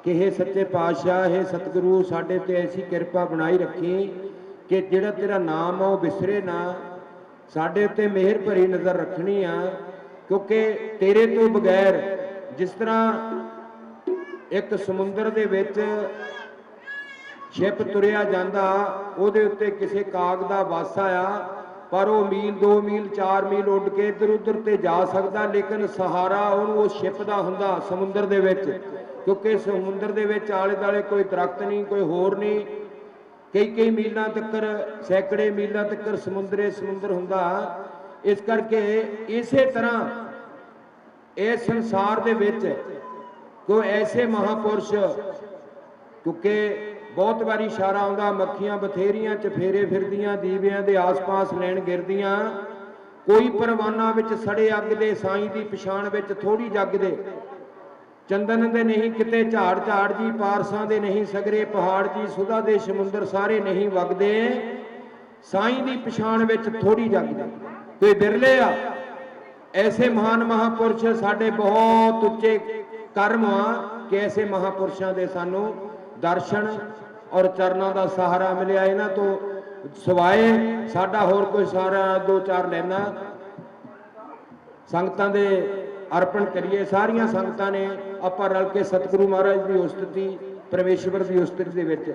ਕਿ ਹੇ ਸੱਚੇ ਪਾਤਸ਼ਾਹ, ਹੇ ਸਤਿਗੁਰੂ, ਸਾਡੇ ਤੇ ਐਸੀ ਕਿਰਪਾ ਬਣਾਈ ਰੱਖੀ ਕਿ ਜਿਹੜਾ ਤੇਰਾ ਨਾਮ ਆ ਉਹ ਵਿਸਰੇ ਨਾ। ਸਾਡੇ ਉੱਤੇ ਮਿਹਰ ਭਰੀ ਨਜ਼ਰ ਰੱਖਣੀ ਆ, ਕਿਉਂਕਿ ਤੇਰੇ ਤੋਂ ਬਗੈਰ ਜਿਸ ਤਰ੍ਹਾਂ ਇੱਕ ਸਮੁੰਦਰ ਦੇ ਵਿੱਚ ਸ਼ਿਪ ਤੁਰਿਆ ਜਾਂਦਾ, ਉਹਦੇ ਉੱਤੇ ਕਿਸੇ ਕਾਗ ਦਾ ਵਾਸਾ ਆ, ਪਰ ਉਹ ਮੀਲ 2 ਮੀਲ 4 ਮੀਲ ਉੱਡ ਕੇ ਇੱਧਰ ਉੱਧਰ ਤੇ ਜਾ ਸਕਦਾ, ਲੇਕਿਨ ਸਹਾਰਾ ਉਹਨੂੰ ਉਸ ਸ਼ਿਪ ਦਾ ਹੁੰਦਾ ਸਮੁੰਦਰ ਦੇ ਵਿੱਚ। ਕਿਉਂਕਿ ਸਮੁੰਦਰ ਦੇ ਵਿੱਚ ਆਲੇ ਦੁਆਲੇ ਕੋਈ ਦਰਖਤ ਨਹੀਂ, ਕੋਈ ਹੋਰ ਨਹੀਂ, ਕਈ ਮੀਲਾਂ ਤੱਕ, ਸੈਂਕੜੇ ਮੀਲਾਂ ਤੱਕ ਸਮੁੰਦਰ ਹੁੰਦਾ। ਇਸ ਕਰਕੇ ਇਸੇ ਤਰ੍ਹਾਂ ਇਸ ਸੰਸਾਰ ਦੇ ਵਿੱਚ ਕੋਈ ਐਸੇ ਮਹਾਪੁਰਸ਼, ਕਿਉਂਕਿ ਬਹੁਤ ਵਾਰੀ ਇਸ਼ਾਰਾ ਆਉਂਦਾ, ਮੱਖੀਆਂ ਬਥੇਰੀਆਂ ਚਫੇਰੇ ਫਿਰਦੀਆਂ, ਦੀਵਿਆਂ ਦੇ ਆਸ-ਪਾਸ ਲੈਣ ਗਿਰਦੀਆਂ, ਕੋਈ ਪਰਵਾਨਾ ਵਿੱਚ ਸੜੇ ਅੱਗ ਦੇ, ਸਾਈਂ ਦੀ ਪਛਾਣ ਵਿੱਚ ਥੋੜੀ ਜੱਗ ਦੇ, ਚੰਦਨ ਦੇ ਨਹੀਂ ਕਿਤੇ ਝਾੜ ਜੀ, ਪਾਰਸਾਂ ਦੇ ਨਹੀਂ ਸਗਰੇ ਪਹਾੜ ਜੀ, ਸੁਧਾ ਦੇ ਸਮੁੰਦਰ ਸਾਰੇ ਨਹੀਂ ਵਗਦੇ, ਸਾਈਂ ਦੀ ਪਛਾਣ ਵਿੱਚ ਥੋੜੀ ਜੱਗ ਦੇ। ਕੋਈ ਬਿਰਲੇ ਆ ਐਸੇ ਮਹਾਨ ਮਹਾਪੁਰਸ਼, ਸਾਡੇ ਬਹੁਤ ਉੱਚੇ ਕਰਮ ਆ ਕਿ ਐਸੇ ਮਹਾਪੁਰਸ਼ਾਂ ਦੇ ਸਾਨੂੰ ਦਰਸ਼ਨ ਔਰ ਚਰਨਾਂ ਦਾ ਸਹਾਰਾ ਮਿਲਿਆ। ਇਹਨਾਂ ਤੋਂ ਸਿਵਾਏ ਸਾਡਾ ਹੋਰ ਕੋਈ ਸਹਾਰਾ 2-4 ਲੈਣਾ ਸੰਗਤਾਂ ਦੇ ਅਰਪਣ ਕਰੀਏ। ਸਾਰੀਆਂ ਸੰਗਤਾਂ ਨੇ ਆਪਾਂ ਰਲ ਕੇ ਸਤਿਗੁਰੂ ਮਹਾਰਾਜ ਦੀ ਉਸਤਤੀ, ਪਰਮੇਸ਼ਵਰ ਦੀ ਉਸਤਤੀ ਦੇ ਵਿੱਚ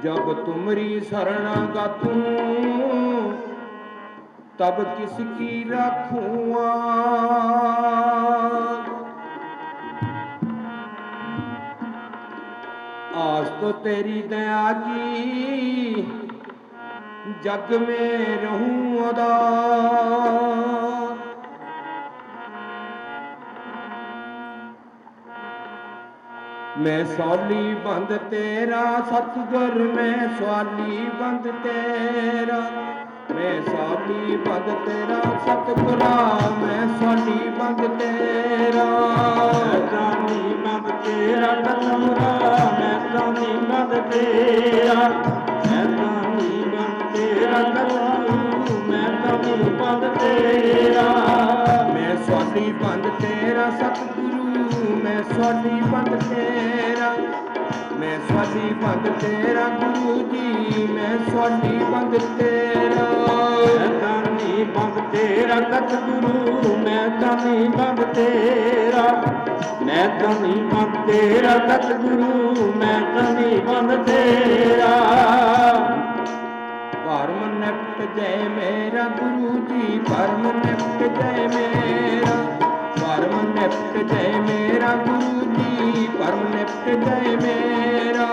जब तुमरी शरणागत तब किसकी रखूं आस तो तेरी दया की जग में रहूं अदा। मैं सौली बंद तेरा सतगुर, मैं सवाली बंद तेरा, मैं सौली बंद तेरा सतगुरा, मैं सवाली बंद तेरा, मैं जानी बंद तेरा सतगुरा, मैं जानी बंद तेरा, मैं जानी बंद तेरा सतगुरु, मैं जानी बंद तेरा, मैं सवाली बंद तेरा सतगुरु, मैं सवाली बंद तेरा, मैं सवाली बंद तेरा गुरु जी, मैं सवाली बंद तेरा, मैं दानी ਨਹੀਂ ਬੰਦ ਤੇਰਾ ਸਤਿਗੁਰੂ ਮੈਂ ਤਾਂ ਨਹੀਂ ਬੰਦ ਤੇਰਾ ਮੈਂ ਤਾਂ ਨਹੀਂ ਬੰਦ ਤੇਰਾ ਸਤਿਗੁਰੂ ਮੈਂ ਤਾਂ ਨਹੀਂ ਬੰਦ ਤੇਰਾ ਭਰਮ ਨਿਪਟ ਜੈ ਮੇਰਾ ਗੁਰੂ ਜੀ ਭਰਮ ਨਿਪਟ ਜੈ ਮੇਰਾ ਭਰਮ ਨਿਪਟ ਜੈ ਮੇਰਾ ਗੁਰੂ ਜੀ ਭਰਮ ਨਿਪਟ ਜੈ ਮੇਰਾ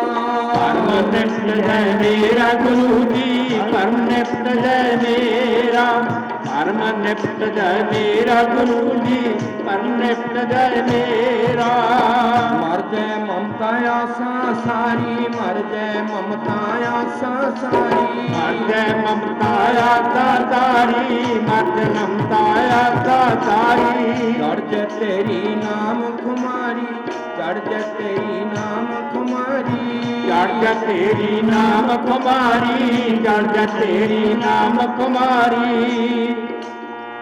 ਭਰਮ ਨਿਪਟ ਜੈ ਮੇਰਾ ਗੁਰੂ ਜੀ ਭਰਮ ਨਿਪਟ ਜੈ ਮੇਰਾ ਭਰਮ ਨਿਪਟ ਜੈ ਮੇਰਾ ਗੁਰੂ ਜੀ ਭਰਮ ਨਿਪਟ ਜੈ ਮੇਰਾ ਮਰ ਜੈ ਮਮਤਾ ਆਸਾ ਸਾਰੀ ਮਰ ਜੈ ਮਮਤਾ ਆਸਾ ਸਾਰੀ ਮਰ ਜੈ ਮਮਤਾ ਆਸਾ ਸਾਰੀ ਮਰ ਜੈ ਮਮਤਾ ਆਸਾ ਸਾਰੀ ਚੜ ਜੈ ਤੇਰੀ ਨਾਮ ਖੁਮਾਰੀ ਚੜ ਜੈ ਤੇਰੀ ਨਾਮ ਖੁਮਾਰੀ ਚੜ ਜੈ ਤੇਰੀ ਨਾਮ ਖੁਮਾਰੀ ਚੜ ਜੈ ਤੇਰੀ ਨਾਮ ਖੁਮਾਰੀ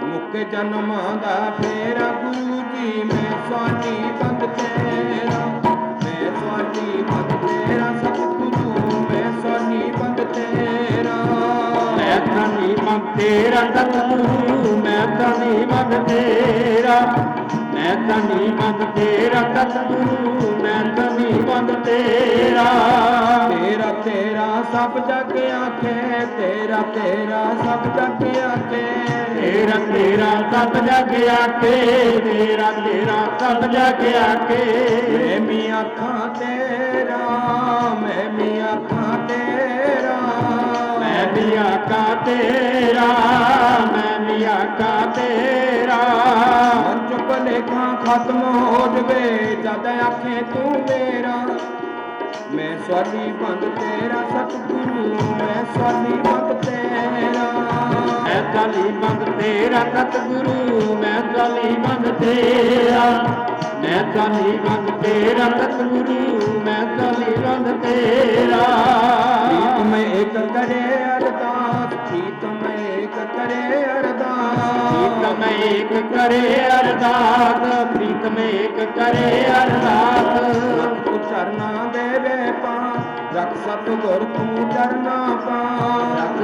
ਮੁੱਕੇ ਜਨਮਾਂ ਦਾ ਫੇਰਾ ਗੁਰੂ ਜੀ ਮੈਂ ਸਵਾਲੀ ਬੰਦ ਤੇਰਾ ਮੈਂ ਸਵਾਲੀ ਬੰਦ ਤੇਰਾ ਸਤਿਗੁਰੂ ਮੈਂ ਸਵਾਲੀ ਬੰਦ ਤੇਰਾ ਮੈਂ ਤਾਂ ਨਹੀਂ ਬੰਦ ਤੇਰਾ ਸਤਿਗੁਰੂ ਮੈਂ ਤਾਂ ਨਹੀਂ ਬੰਦ ਤੇਰਾ ਮੈਂ ਤਾਂ ਨਹੀਂ ਬੰਦ ਤੇਰਾ ਸਤਿਗੁਰੂ ਮੈਂ ਤਾਂ ਨਹੀਂ ਬੰਦ ਤੇਰਾ ਤੇਰਾ ਤੇਰਾ ਸਭ ਜਗ ਆਖੇ ਤੇਰਾ ਤੇਰਾ ਸਭ ਜਗ ਆਖੇ ਤੇਰਾ ਤੇਰਾ ਸਭ ਜਗ ਆਖੇ ਤੇਰਾ ਤੇਰਾ ਸਭ ਜਗ ਆਖੇ ਮੈਂ ਵੀ ਆਖਾਂ ਤੇਰਾ ਮੈਂ ਵੀ ਆਖਾਂ ਤੇਰਾ ਮੈਂ ਵੀ ਆਖਾਂ ਤੇਰਾ ਮੈਂ ਵੀ ਆਖਾਂ ਤੇਰਾ ਮਨ ਭੁਲੇਖਾ ਖਤਮ ਹੋ ਜਵੇ ਜਦ ਆਖੇ ਤੂੰ ਮੇਰਾ ਮੈਂ ਸਵਾਲੀ ਬੰਦ ਤੇਰਾ ਸਤਿਗੁਰੂ ਮੈਂ ਸਵਾਲੀ ਬੰਦ ਤੇਰਾ ਮੈਂ ਸਵਾਲੀ ਬੰਦ ਤੇਰਾ ਸਤਿਗੁਰੂ ਮੈਂ ਸਵਾਲੀ ਬੰਦ ਤੇਰਾ ਮੈਂ ਸਵਾਲੀ ਬੰਦ ਤੇਰਾ ਸਤਿਗੁਰੂ ਮੈਂ ਸਵਾਲੀ ਬੰਦ ਤੇਰਾ ਪ੍ਰੀਤ ਮੈਂ ਇੱਕ ਕਰੇ ਅਰਦਾਸ ਪ੍ਰੀਤ ਮੈਂ ਇੱਕ ਕਰੇ ਅਰਦਾਸ ਪ੍ਰੀਤ ਮੈਂ ਇੱਕ ਕਰੇ ਅਰਦਾਸ ਪ੍ਰੀਤ ਮੈਂ ਇੱਕ ਕਰੇ ਅਰਦਾਸ ਤੂੰ ਚਰਨਾ ਦੇਵੇ ਪਾ ਰਖ ਸਤਿਗੁਰ ਤੂੰ ਚਰਨਾ ਪਾ ਰਖ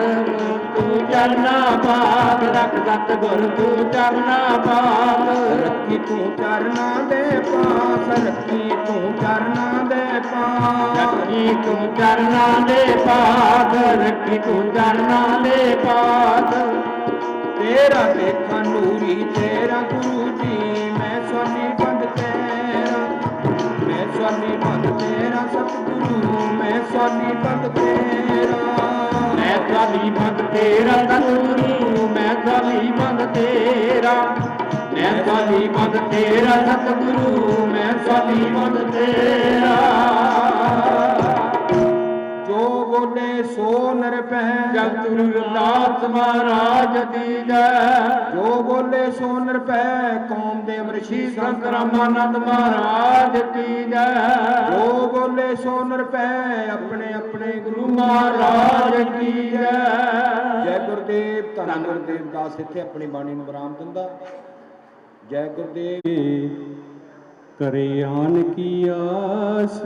ਤੂੰ ਚਰਨਾ ਪਾਕ ਰਖ ਸਤਿਗੁਰ ਤੂੰ ਚਰਨਾ ਪਾਕ ਰੱਖੀ ਤੂੰ ਚਰਨਾ ਦੇ ਪਾਸ ਰੱਖੀ ਤੂੰ ਚਰਨਾ ਦੇ ਪਾਸ ਰੱਖੀ ਤੂੰ ਚਰਨਾ ਦੇ ਪਾਸ ਰੱਖੀ ਤੂੰ ਚਰਨਾ ਦੇ ਪਾਸ ਤੇਰਾ ਦੇਖਾ ਨੂਰੀ ਤੇਰਾ ਗੁਰੂ ਜੀ ਮੈਂ ਸਵਾਲੀ ਬੰਦ ਤੇਰਾ ਮੈਂ ਸਵਾਲੀ ਬੰਦ ਤੇਰਾ ਸਤਿਗੁਰੂ ਮੈਂ ਸਵਾਲੀ ਬੰਦ ਤੇਰਾ ਮੈਂ ਸਵਾਲੀ ਬੰਦ ਤੇਰਾ ਸਤਿਗੁਰੂ ਮੈਂ ਸਵਾਲੀ ਬੰਦ ਤੇਰਾ ਮੈਂ ਸਵਾਲੀ ਬੰਦ ਤੇਰਾ ਸਤਿਗੁਰੂ ਮੈਂ ਸਵਾਲੀ ਬੰਦ ਤੇਰਾ ਜੋ ਬੋਲੇ ਸੋ ਨਿਰਭੈ ਜਗਤ ਗੁਰੂ ਰਵਿਦਾਸ ਮਹਾਰਾਜ ਦੀ ਜੈ ਜੋ ਬੋਲੇ ਸੋ ਨਿਰਭੈ ਕੌਮ ਦੇ ਅਮਰਸ਼ੀ ਸੰਤ ਰਾਮਾਨੰਦ ਮਹਾਰਾਜ ਦੀ ਜੈ ਜੋ ਬੋਲੇ ਸੋ ਨਿਰਭੈ ਆਪਣੇ ਆਪਣੇ ਗੁਰੂ ਮਹਾਰਾਜ ਦੀ ਜੈ ਜੈ ਗੁਰਦੇਵ ਧੰਨ ਗੁਰਦੇਵ ਦਾਸ ਇੱਥੇ ਆਪਣੀ ਬਾਣੀ ਨੂੰ ਵਿਰਾਮ ਦਿੰਦਾ ਜੈ ਗੁਰਦੇਵ करे आन की आस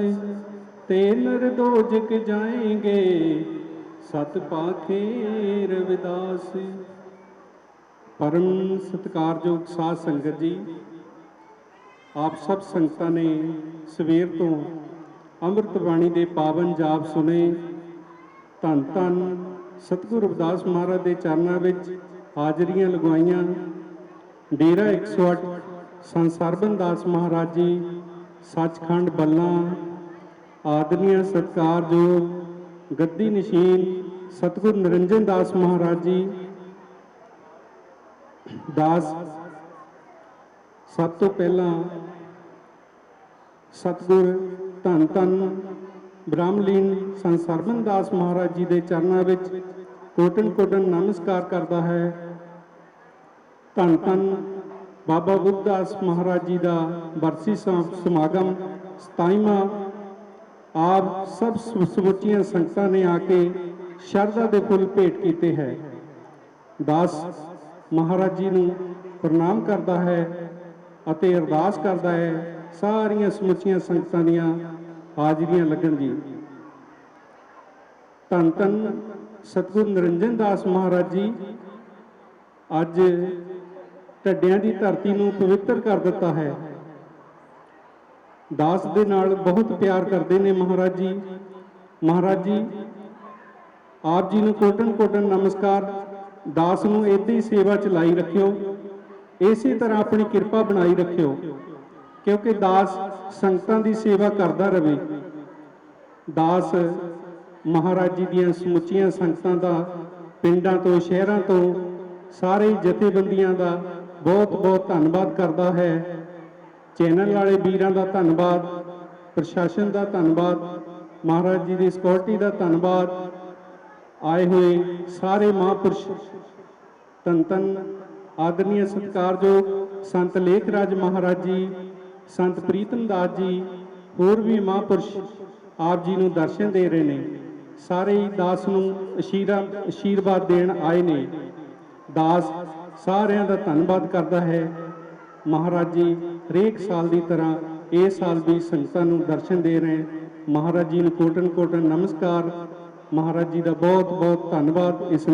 ते नरदोजक जाएंगे सत पाखे रविदास। परम सत्कारयोग साध संगत जी, आप सब संगतां ने सवेर तो ਅੰਮ੍ਰਿਤ ਬਾਣੀ ਦੇ ਪਾਵਨ ਜਾਪ ਸੁਨੇ। ਧੰਨ ਧੰਨ ਸਤਿਗੁਰੂ ਰਵਿਦਾਸ ਮਹਾਰਾਜ ਦੇ ਚਰਨਾਂ ਵਿੱਚ ਹਾਜ਼ਰੀਆਂ ਲਗਵਾਈਆਂ। ਡੇਰਾ 108 ਸੰਤ ਸਰਬਨ ਦਾਸ ਮਹਾਰਾਜ ਜੀ ਸੱਚਖੰਡ ਬੱਲਾਂ ਆਦਰਨੀय ਸਤਿਕਾਰਯੋਗ ਗੱਦੀ ਨਸ਼ੀਨ ਸਤਿਗੁਰੂ ਨਿਰੰਜਨ ਦਾਸ ਮਹਾਰਾਜ ਜੀ ਦਾਸ ਸਭ ਤੋਂ ਪਹਿਲਾਂ ਸਤਿਗੁਰ ਧੰਨ ਧੰਨ ਬ੍ਰਹਮਲੀਨ ਸੰਤ ਸਰਬਨ ਦਾਸ ਮਹਾਰਾਜ ਜੀ ਦੇ ਚਰਨਾਂ ਵਿੱਚ ਕੋਟਨ ਕੋਟਨ ਨਮਸਕਾਰ ਕਰਦਾ ਹੈ। ਧੰਨ ਧੰਨ ਬਾਬਾ ਬੁੱਧਦਾਸ ਮਹਾਰਾਜ ਜੀ ਦਾ ਬਰਸੀ ਸਮਾਗਮ 27ਵਾਂ ਆਪ ਸਭ ਸਮੁੱਚੀਆਂ ਸੰਗਤਾਂ ਨੇ ਆ ਕੇ ਸ਼ਰਧਾ ਦੇ ਫੁੱਲ ਭੇਟ ਕੀਤੇ ਹੈ। ਦਾਸ ਮਹਾਰਾਜ ਜੀ ਨੂੰ ਪ੍ਰਣਾਮ ਕਰਦਾ ਹੈ ਅਤੇ ਅਰਦਾਸ ਕਰਦਾ ਹੈ ਸਾਰੀਆਂ ਸਮੁੱਚੀਆਂ ਸੰਗਤਾਂ ਦੀਆਂ ਹਾਜ਼ਰੀਆਂ ਲੱਗਣ ਜੀ। ਧੰਨ ਧੰਨ ਸਤਿਗੁਰੂ ਨਿਰੰਜਨ ਦਾਸ ਮਹਾਰਾਜ ਜੀ ਅੱਜ ਢੱਡਿਆਂ ਦੀ ਧਰਤੀ ਨੂੰ ਪਵਿੱਤਰ ਕਰ ਦਿੱਤਾ ਹੈ। ਦਾਸ ਦੇ ਨਾਲ ਬਹੁਤ ਪਿਆਰ ਕਰਦੇ ਨੇ ਮਹਾਰਾਜ ਜੀ। ਮਹਾਰਾਜ ਜੀ ਆਪ ਜੀ ਨੂੰ ਕੋਟਨ ਕੋਟਨ ਨਮਸਕਾਰ। ਦਾਸ ਨੂੰ ਏਦਾਂ ਹੀ ਸੇਵਾ ਚ ਲਾਈ ਰੱਖਿਓ, ਇਸੇ ਤਰ੍ਹਾਂ ਆਪਣੀ ਕਿਰਪਾ ਬਣਾਈ ਰੱਖਿਓ, ਕਿਉਂਕਿ ਦਾਸ ਸੰਗਤਾਂ ਦੀ ਸੇਵਾ ਕਰਦਾ ਰਹੇ। ਦਾਸ ਮਹਾਰਾਜ ਜੀ ਦੀਆਂ ਸਮੁੱਚੀਆਂ ਸੰਗਤਾਂ ਦਾ, ਪਿੰਡਾਂ ਤੋਂ, ਸ਼ਹਿਰਾਂ ਤੋਂ, ਸਾਰੇ ਜਥੇਬੰਦੀਆਂ ਦਾ ਬਹੁਤ ਬਹੁਤ ਧੰਨਵਾਦ ਕਰਦਾ ਹੈ। ਚੈਨਲ ਵਾਲੇ ਵੀਰਾਂ ਦਾ ਧੰਨਵਾਦ, ਪ੍ਰਸ਼ਾਸਨ ਦਾ ਧੰਨਵਾਦ, ਮਹਾਰਾਜ ਜੀ ਦੀ ਸਿਕਿਉਰਿਟੀ ਦਾ ਧੰਨਵਾਦ। ਆਏ ਹੋਏ ਸਾਰੇ ਮਹਾਂਪੁਰਸ਼ ਧੰਨ ਧੰਨ ਆਦਰਨੀय ਸਤਿਕਾਰਯੋਗ ਸੰਤ ਲੇਖ ਰਾਜ ਮਹਾਰਾਜ ਜੀ, ਸੰਤ ਪ੍ਰੀਤਮ ਦਾਸ ਜੀ, ਹੋਰ ਵੀ ਮਹਾਂਪੁਰਸ਼ ਆਪ ਜੀ ਨੂੰ ਦਰਸ਼ਨ ਦੇ ਰਹੇ ਨੇ। ਸਾਰੇ ਹੀ ਦਾਸ ਨੂੰ ਆਸ਼ੀਰਵਾਦ ਦੇਣ ਆਏ ਨੇ। ਦਾਸ ਸਾਰਿਆਂ ਦਾ ਧੰਨਵਾਦ ਕਰਦਾ ਹੈ। ਮਹਾਰਾਜ ਜੀ ਹਰੇਕ ਸਾਲ ਦੀ ਤਰ੍ਹਾਂ ਇਸ ਸਾਲ ਵੀ ਸੰਗਤਾਂ ਨੂੰ ਦਰਸ਼ਨ ਦੇ ਰਹੇ। ਮਹਾਰਾਜ ਜੀ ਨੂੰ ਕੋਟਨ ਕੋਟਨ ਨਮਸਕਾਰ। ਮਹਾਰਾਜ ਜੀ ਦਾ ਬਹੁਤ ਬਹੁਤ ਧੰਨਵਾਦ। ਇਸ